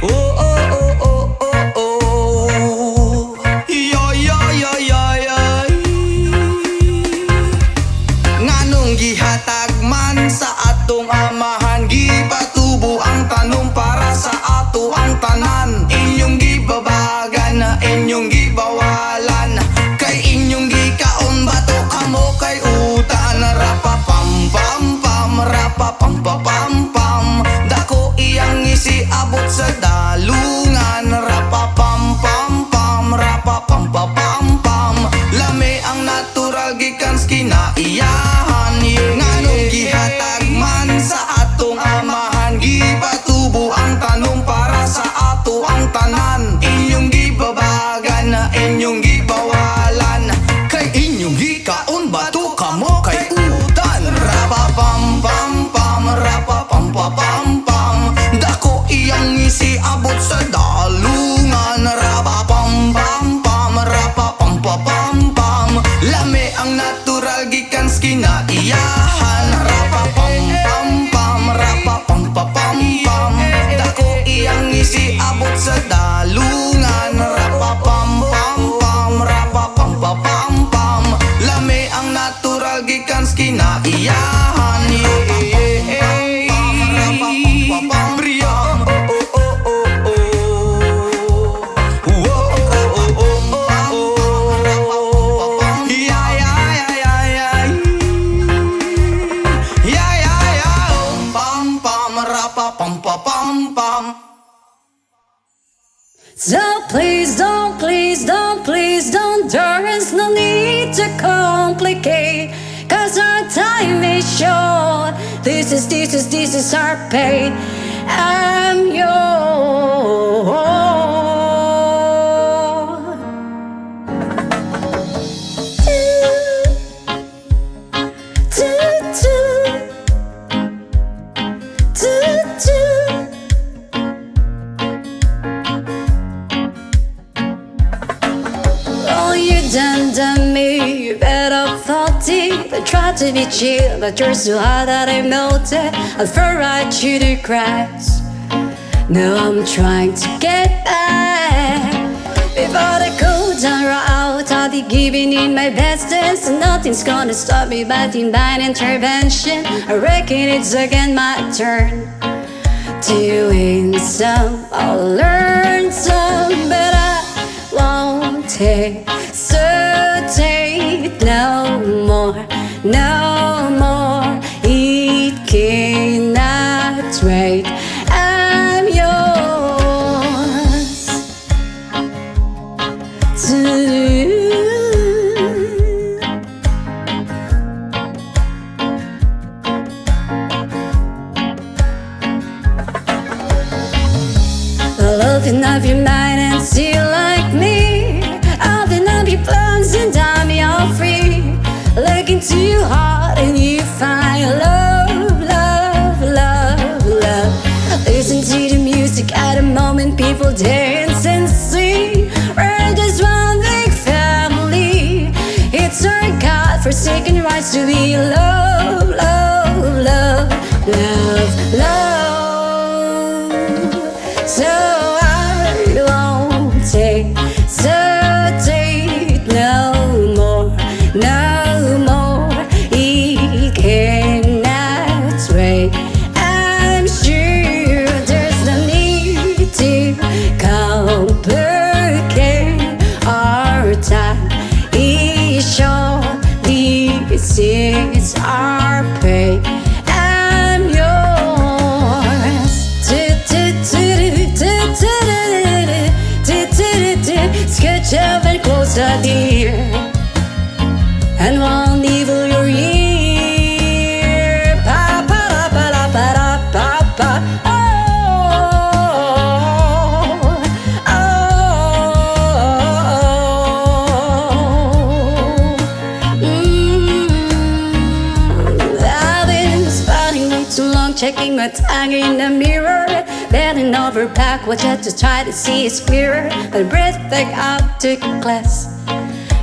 oh, oh, oh, oh, oh, oh. Yo, yo, yo, yo, yo. Nganong gihatag man sa atong amahan, gipatubo ang tanom para sa ato ang tanan. Inyong gibabagan, inyong gibawalan, kay inyong gikaon bato kamo kay utan. Rapapampampam, rapapampapampam. Dako iyang isiabot sa dalungan. Rapapampampam, rapapampapampam. Lami ang natural gikan sa kinaiyahan. Nganong gihatag man sa atong amahan, gipatubo ang tanom para sa ato ang tanan. Inyong gibabagan, inyong gibawalan, kay inyong gikaon bato kamo kay utan. Rapapampampam, rapapampapampam. Dako iyang isiabot sa dalungan. Rapapampampam, rapapampapampam. Lami ang natural gikan sa kinaiyahan. Rapapampampam, rapapampapampam. Dako iyang isiabot sa dalungan. Rapapampampam, rapapampapampam. Lami ang natural gikan sa kinaiyahan. Bria, oh, oh, oh, oh, oh. Whoa, oh, oh, oh, oh, oh. Yeah, yeah, yeah, yeah, yeah. Yeah, yeah, yeah. Pam, pam, rapapam, pam, pam. So please don't, please don't, please don't. There's no need to complicate, 'cause our time is short. This is our pain. I'm yours. Oh, you done me, you better thought it. I tried to be chill, but you're so hot that I melted. I fell right through the cracks. Now I'm trying to get back. Before the cold down right out, I body, giving it my best dance. And nothing's gonna stop me but divine intervention. I reckon it's again my turn to win some, I'll learn some, but I won't hesitate no more, no more. It cannot wait. I'm yours to open up your mind and see like me. Open up your plans and I'm all free. Look into your heart and you find love, love, love, love. Listen to the music at the moment, people dance and sing. We're just one big family. It's our God-forsaken rights to be love, love, love, love, love. So hesitate no more, no more. It cannot wait. I'm sure there's no need to complicate our time. It's short, this is our pay. I'm yours. Sketch up and closer, dear, and won't evil your ear. Pa pa da pa da pa da pa pa. I've been spotting way too long, checking my tongue in the mirror. Bending over backwards just to try to see it clearer. I breath back up to class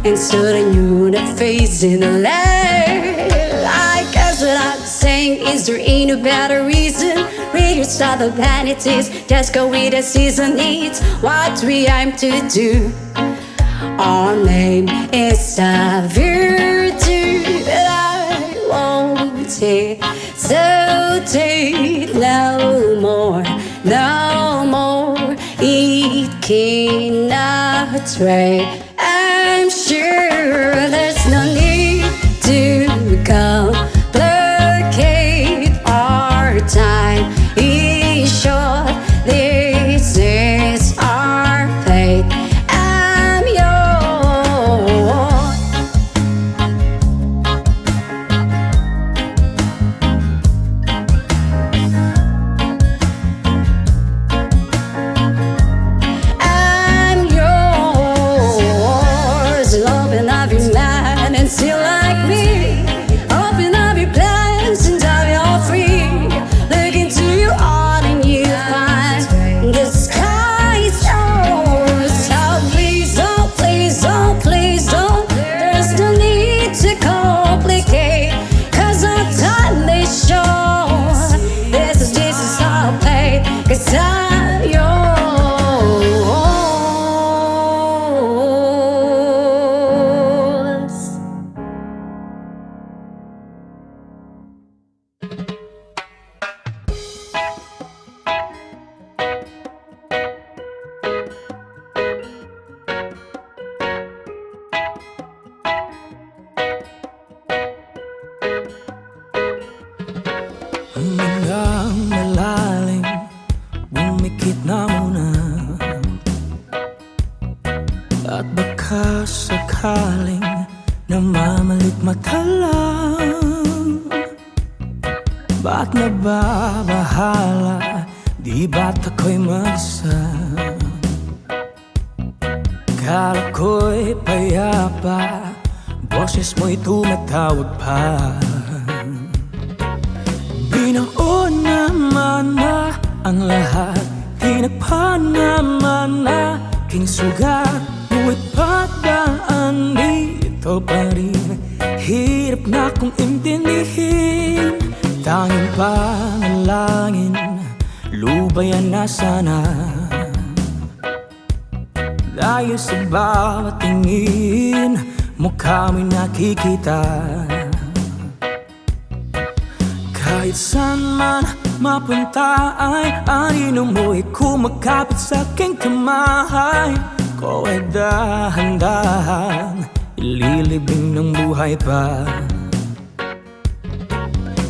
and suddenly knew the face in the light. I guess what I'm saying is there ain't a better reason. Read your style of vanities, just go with the season needs. What we aim to do, our name is a virtue. I won't hesitate no more, no more. It cannot wait. I'm sure there's no need to complicate our time. It's short, this is our fate. I'm yours. I'm yours. Open up your mind and see like me. Open up your plans and dive all free. Look into your heart and you find the sky is yours. So please don't, please don't, please don't. There's no need to complicate, 'cause our time is short. This is our fate, 'cause I'm yours. Hanggang malalim, bumikit na muna. At baka sakaling namamalit mata lang. Ba't nababahala, di ba't ako'y mag-isa? Kala ko'y payapa, boses mo'y tumatawag pa. Binaon naman na ang lahat, tinagpa naman na aking sugat. Ngunit ba't ba andito pa rin? Hirap na kong intindihin. Tanging panalangin, lubayan na sana. tayo sa bawat tingin, mukha mo'y nakikita. Kahit saan man mapunta ay anino mo'y kumakapit sa aking kamay ko ay dahan-dahan ililibing ng buhay pa.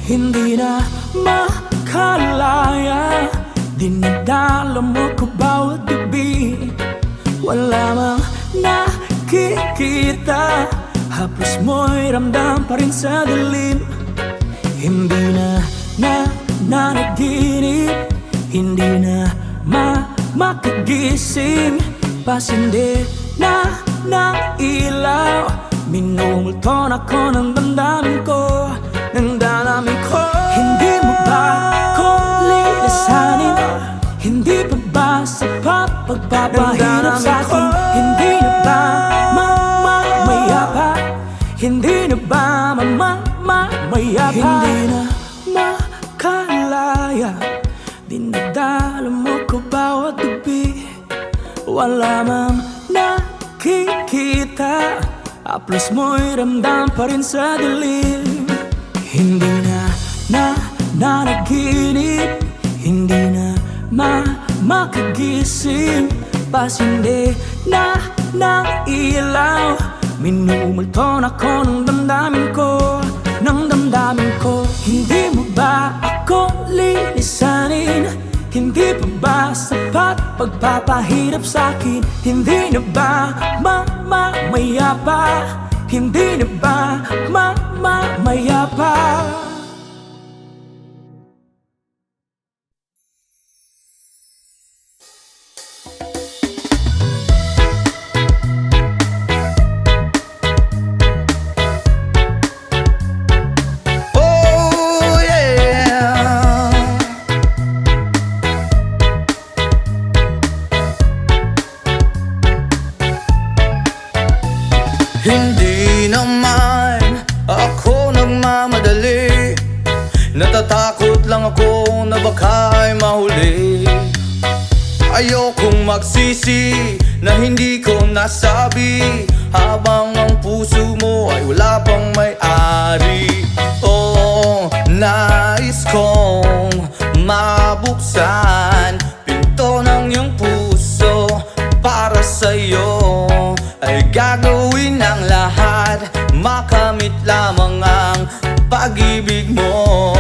Hindi na makalaya, dinadala mo ko bawat gabi. Wala mang nakikita, haplos mo'y ramdam pa rin sa dilim. Hindi na nanaginip, hindi na makagising. Pasindi na ng ilaw, minumulton ako ng damdamin ko, ng damdamin ko. Hindi mo ba ako lilisanin? Hindi pa ba sapat pagpapahirap sa'kin? Hindi na ba mamayapa? Hindi na ba mamayapa? Hindi na makalaya, dinadala mo ko bawat gabi. Wala mang nakikita, haplos mo'y ramdam pa rin sa dilim. Hindi na nanaginip, hindi na makagising. Pasindi na ng ilaw, minumulton ako ng damdamin ko, ng damdamin ko. Hindi mo ba ako lilisanin? Hindi pa ba sapat pagpapahirap sa'kin? Hindi na ba mamayapa? Hindi na ba mamayapa? Oh yeah. Hindi naman ako nagmamadali, natatakot lang ako na baka ay mahuli. Ayokong magsisi na hindi ko nasabi, habang ang puso mo ay wala pang may-ari. Oh, nais kong mabuksan pinto ng iyong puso para sa'yo. Ay gagawin ang lahat, makamit lamang ang pag-ibig mo.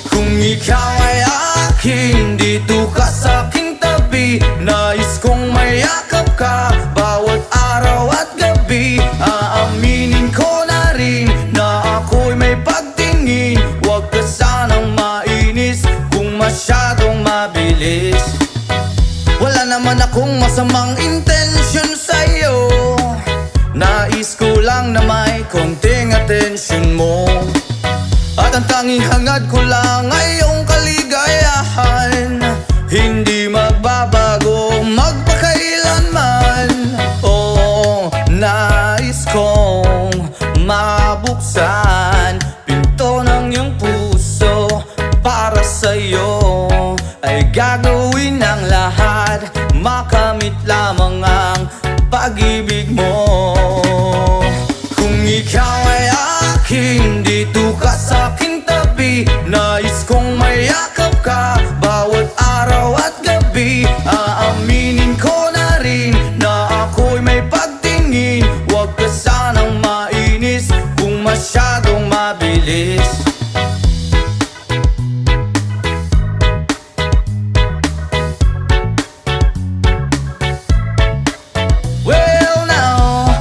Kung ikaw ay akin, dito ka sa aking tabi. Nais kong mayakap ka bawat araw at gabi. Aaminin ko na rin na ako'y may pagtingin. Huwag ka sanang mainis kung masyadong mabilis. Wala naman akong masamang intensyon sa'yo, nais ko lang na may konting atensyon mo. At ang tanging hangad ko lang ay iyong kaligayahan, hindi magbabago magpakailanman. Oh, nais kong mabuksan pinto ng iyong puso para sa'yo. Ay gagawin ang lahat, makamit lamang ang pag-ibig mo. Kung ikaw ay akin, dito ka sa aking tabi. Nais kong mayakap ka bawat araw at gabi. Aaminin ko na rin na ako'y may pagtingin. Huwag ka sanang mainis kung masyadong mabilis. Well now,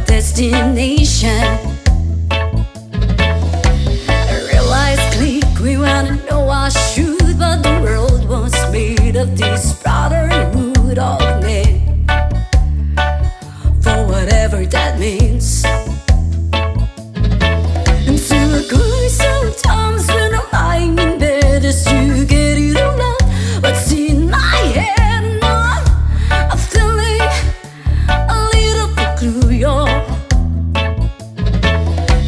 destination. I realized click, we wanna know our truth, but the world was made of this brotherhood of men, for whatever that means. And so I cry sometimes when I'm lying in bed just to get it all out what's in my head, and I'm feeling a little peculiar.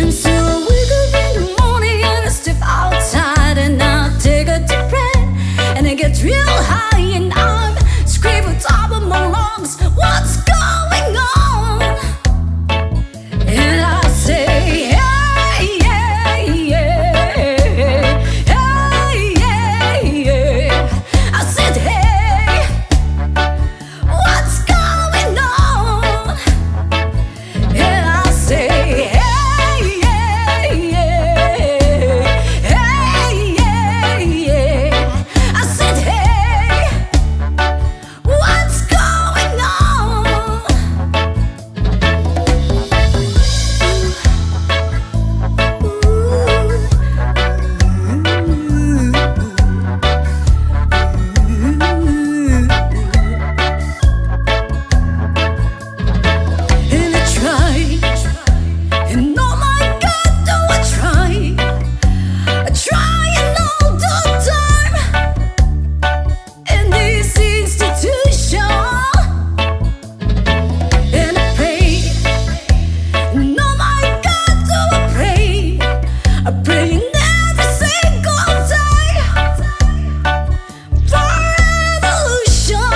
And so I wake up in the morning and I step outside and I take a deep breath and I get real high and I'm screaming top of my lungs, what's going on? And I say, hey, yeah, yeah, hey, yeah, yeah. I said, hey, what's going on? And I say, hey, yeah, yeah, hey, yeah, yeah. I said, hey, what's going on? And I try, and oh my God, do I try and all the time in this institution, and I pray, and oh my God, do I pray every single day for revolution.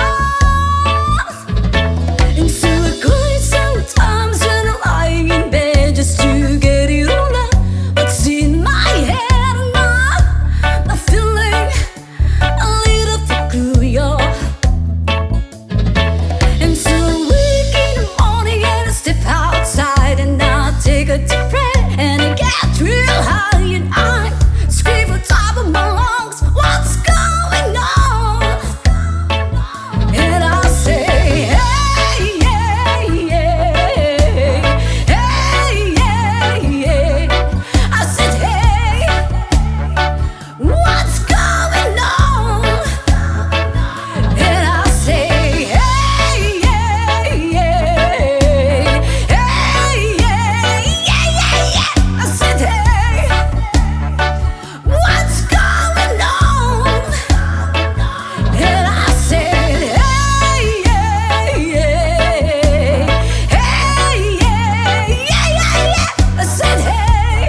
And so I cry sometimes when I'm lying in bed just to get it all out what's in my head, and I'm feeling a little peculiar. And so I wake in the morning and I step outside and I take a deep breath and I get real high and I scream on top of my lungs, what's going on? And I say, hey, yeah, yeah, hey, yeah, yeah. I said, hey, what's going on? And I say, hey, yeah, yeah, hey, yeah, yeah. I said, hey, what's going on? And I said, hey, yeah, yeah, hey, yeah. I said, hey,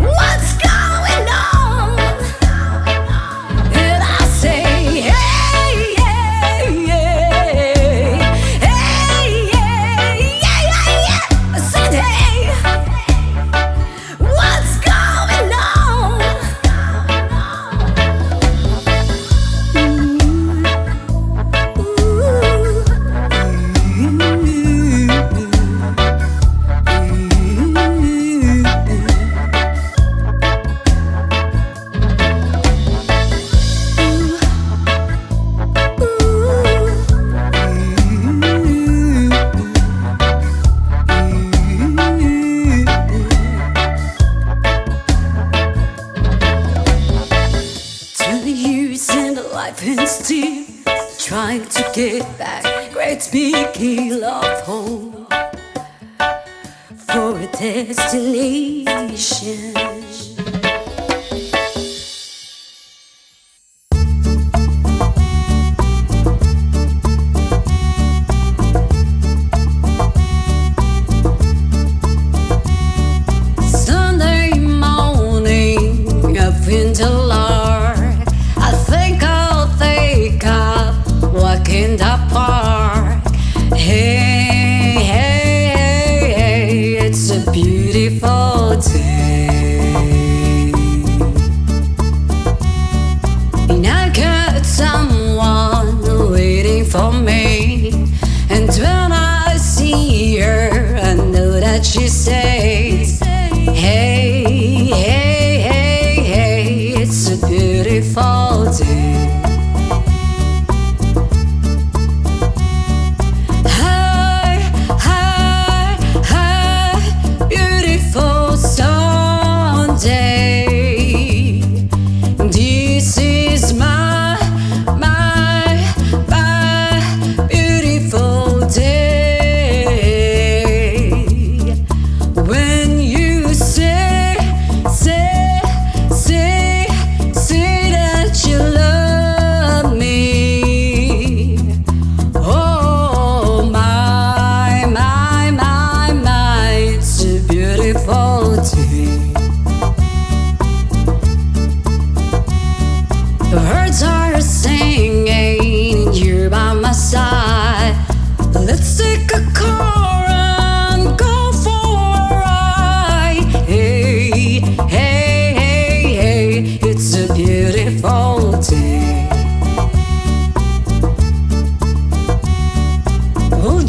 what's going on? And I say, hey, yeah, yeah, hey, yeah. I said, hey, what's going on? Years in the life and still trying to get back great big hill of hope for a destination. Sunday morning up in the Lord, I think I'll take up walk in the park. Hey, hey, hey, hey, it's a beautiful day. And I got someone waiting for me, and when I see her, I know that she says, hey, hey, hey, hey, it's a beautiful day. Hey, hey,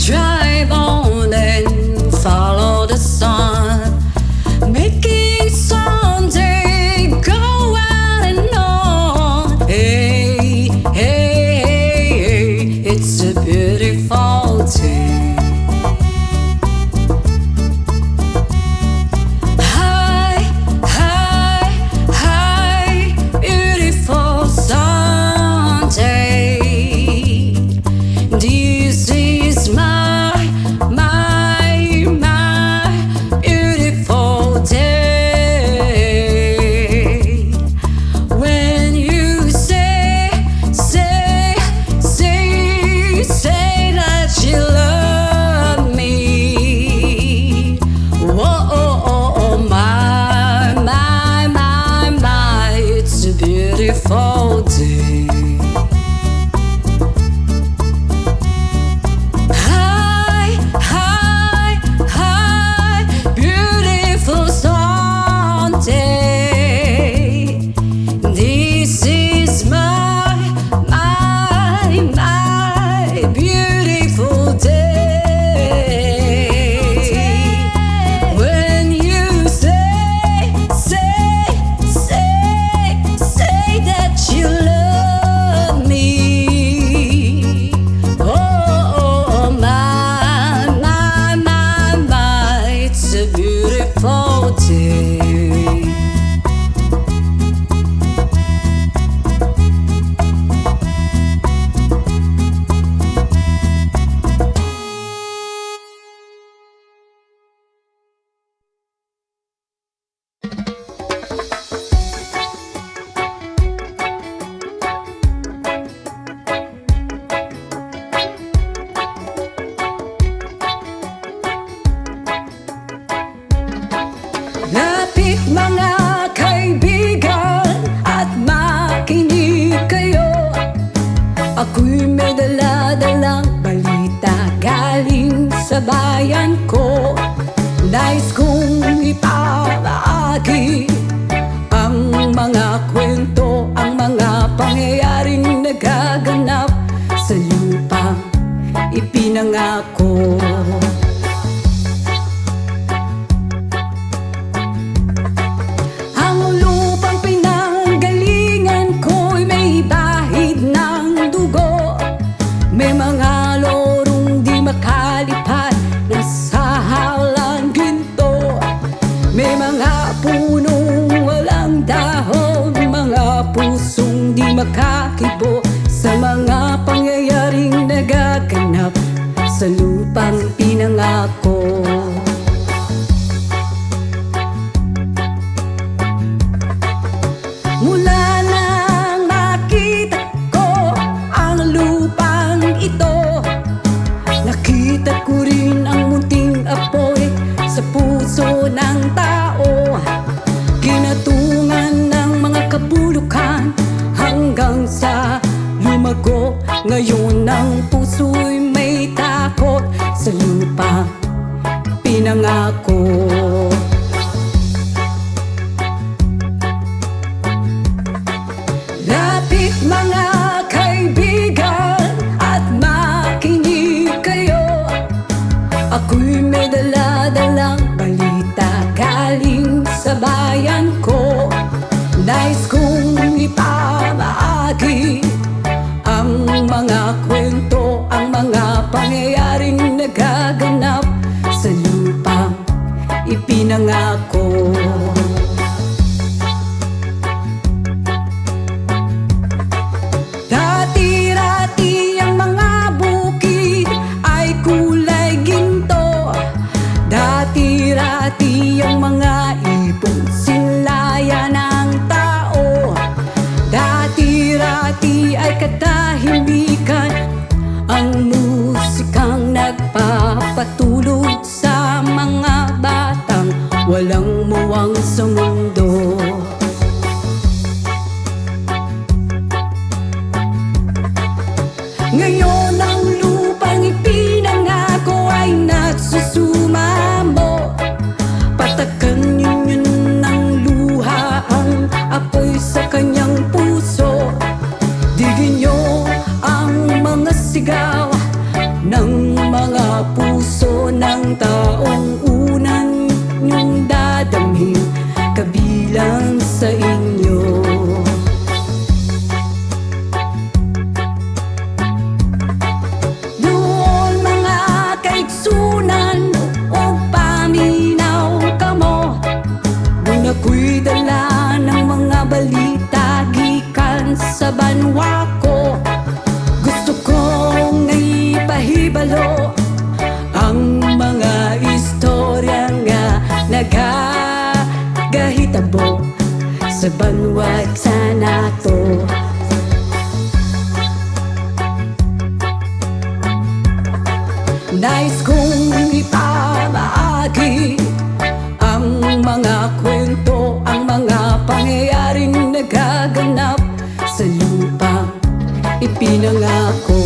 drive on and follow the sun, making Sunday go on and on. Hey, hey, hey, it's a beautiful day. Hi, hi, hi, beautiful Sunday. This is my beautiful day. When you say that you love me. Whoa, oh, my, it's a beautiful day. Hi, hi, hi, beautiful Sunday. This is my beautiful day. When you say that you love me. Oh, my, it's a beautiful day. Lapit mga kaibigan at makinig kayo. Ako'y may dala-dalang balita galing sa bayan ko. Nais kong ipabahagi ang mga kwento, ang mga pangyayaring nagaganap sa lupang ipinangako. Ang lupang pinanggalingan ko'y may bahid ng dugo. May mga lorong di makalipad na sa halang ginto. May mga punong walang dahon, mga pusong di makakibo sa mga pangyayaring nagaganap sa lupang pinangako. Mula nang makita ko ang lupang ito, nakita ko rin ang munting apoy sa puso ng tao. Ginatungan ng mga kabulukan hanggang sa lumago. Ngayon ang puso'y may takot sa lupang pinangako. Lapit mga kaibigan at makinig kayo. Ako'y may dala-dalang balita galing sa bayan ko. Nais kong ipabahagi ang mga kwento, ang mga pangyayaring nagaganap sa lupang taong unang niyong dadamhin kabilang sa inyo. Noon mga kaigsunan o paminaw kamo, nung ako'y dala ng mga balita gikan sa banwa ko. Gusto kong ipahibalo ang mga istorya nga nagagahitabo sa banwag sa nato. Nais kong ipamaagi ang mga kwento, ang mga pangyayaring nagaganap sa lupa ipinangako.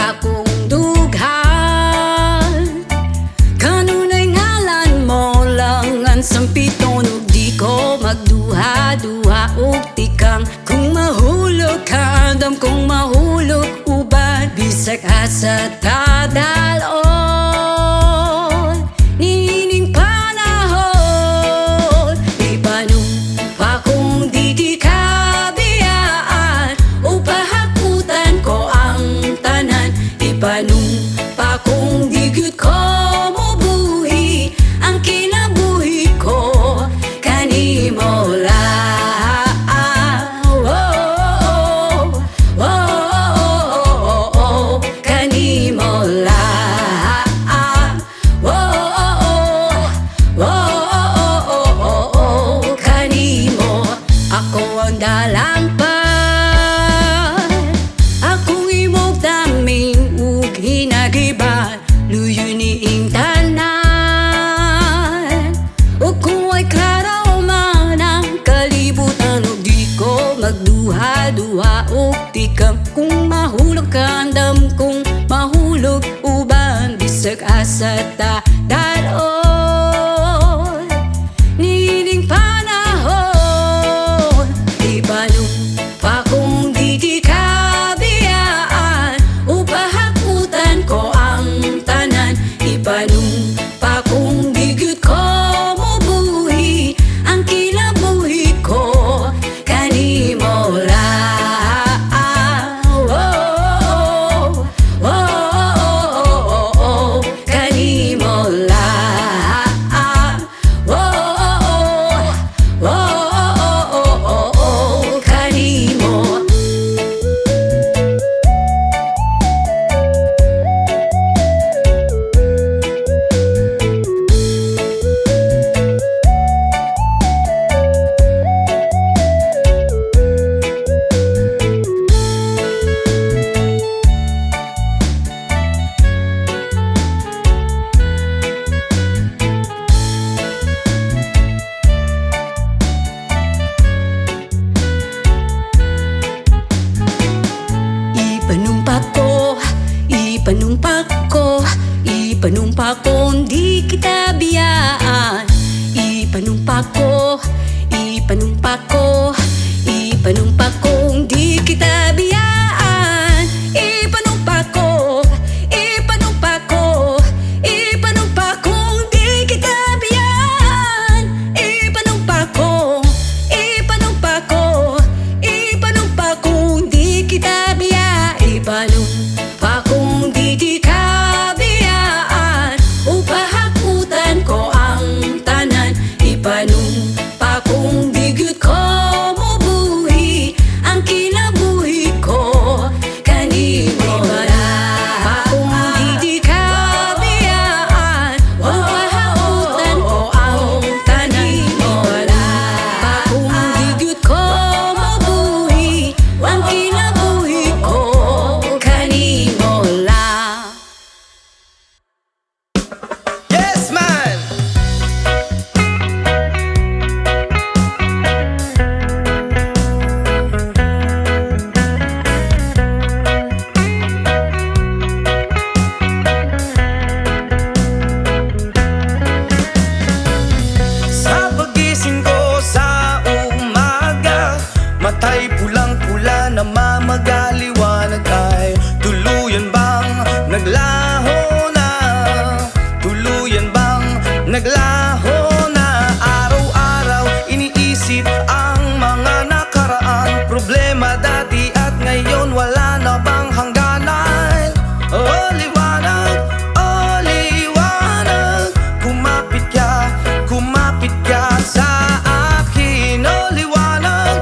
akong dughan. Kanunay ngalan mo lang ang sampiton ug di ko magduha-duha ug tikang. Kung mahulog ka, dam kung mahulog uban, bisag asa tadalon. Nining panahon, ipanumpa kung di ka biyaan, upahakutan ko ang tanan. Ipanumpa kung di gyud ko mubuhi, ang kinabuhi ko kanimo lang. Kanimo lang. Kanimo ako ang dalang pa, akong imong daming ug hinagiban, luyo niing tanan. Ug kung ay klaro man ang kalibutan, ug di ko magduha-duha ug tikang. Kung mahulog ka andam, kung mahulog uban, bisag asa ta daron. Nining panahon, ipanumpa kung di ka biyaan, upahakutan ko ang tanan. Ipanumpa kung di gyud ko mubuhi, ang kinabuhi ko kanimo lang. Kanimo lang. Kanimo. Ipanumpa ko, ipanumpa ko, ipanumpa kung di kita biyaan. Ipanumpa ko, ipanumpa ko, ipanumpa kung di kita biyaan. Ipanumpa ko, ipanumpa ko, ipanumpa kung di kita biyaan. Ipanumpa ko, ipanumpa ko, ipanumpa kung di kita biyaan. Ipanumpa kung di ka biyaan, upahakutan ko ang tanan. Ipanumpa kung di gyud ko mubuhi, ang kinabuhi ko kanimo lang. Kung di ka biyaan, upahakutan ko ang tanan. Ipanumpa kung di gyud ko mubuhi, ang kinabuhi ko kanimo lang. Yes, man! Sa pagising ko sa umaga, matay pulang-pula na mamagaliwanag ay tuluyan bang naglaho na? Tuluyan bang naglaho na? Araw-araw iniisip ang mga nakaraan, problema dati at ngayon wala na bang hangganan? Oh liwanag, kumapit ka sa akin. Oh liwanag,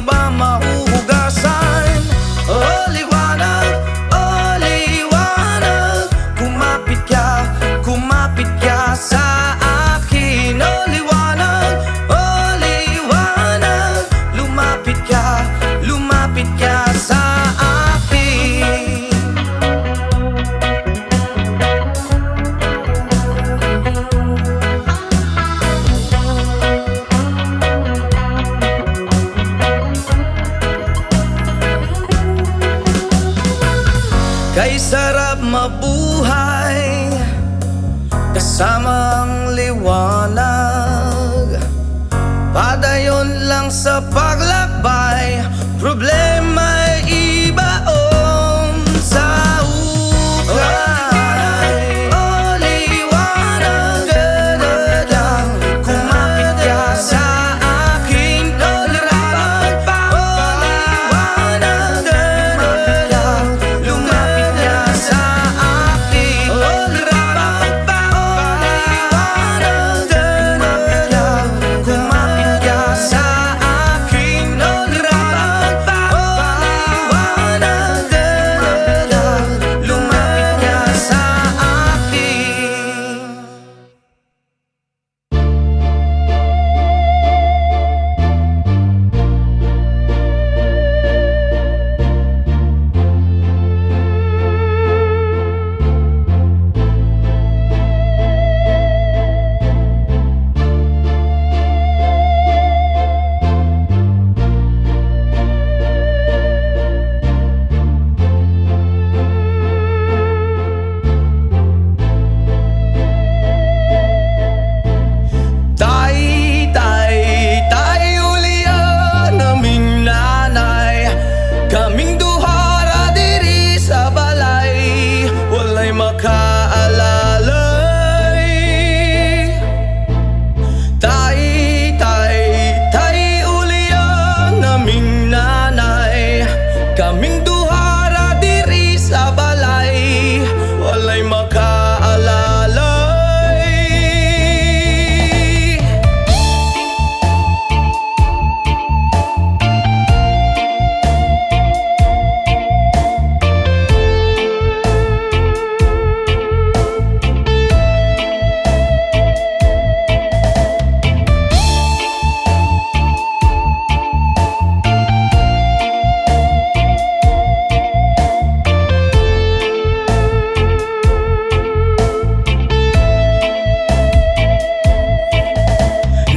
ba mahuhugasan? Oh liwanag, oh liwanag, kumapit ka sa akin. Oh liwanag, lumapit ka sa akin. Kay sarap mabuhay kasama ang liwanag. Padayon lang sa paglakbay, problema'y ibaon sa ukay. Oh liwanag, kumapit ka sa akin. Oh liwanag, lumapit ka sa akin. Oh liwanag, kumapit ka sa akin. Oh liwanag, lumapit ka sa akin. Tay, ulian naming nanay, kaming duha ra diri sa balay, walay makaalalay. Tay, ulian naming nanay, kaming duha ra diri sa balay, walay makaalalay.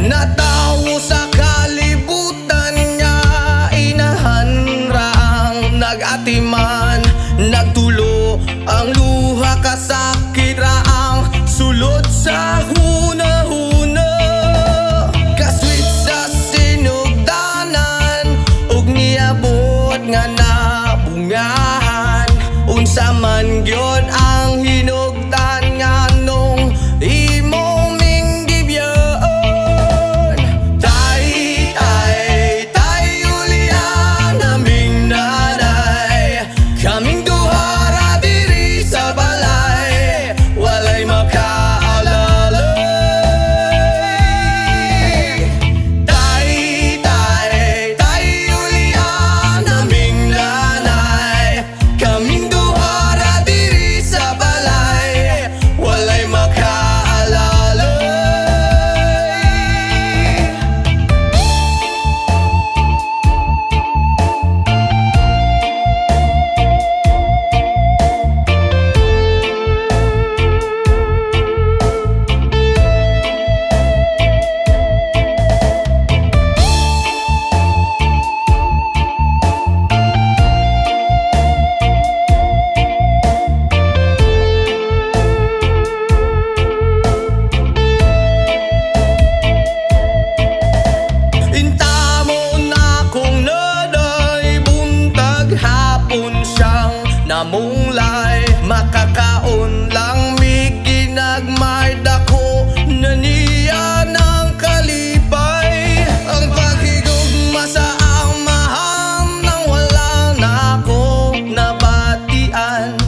Natawo sa kalibutan niya, inahan ra ang nag-atiman. Nagtulo ang luha, kasakit ra ang sulod sa hunahuna. Kaswit sa sinugdanan, ug niabot nga nabungahan. Unsa man gyud ang hinugdan nga nung imong minggibyon. Tay, ulian naming nanay, kaming duha ra diri sa balay, walay makaalalay. Tay, ulian naming nanay, kaming duha ra diri sa balay, walay makaalalay. Intamon akong naday, buntag hapon siyang namunglay. Makakaon lang mi ginagmay, dako na niya ng kalipay. Ang paghigugma sa amahan nang wala na akong nabatian,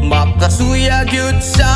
makasuya gyud sa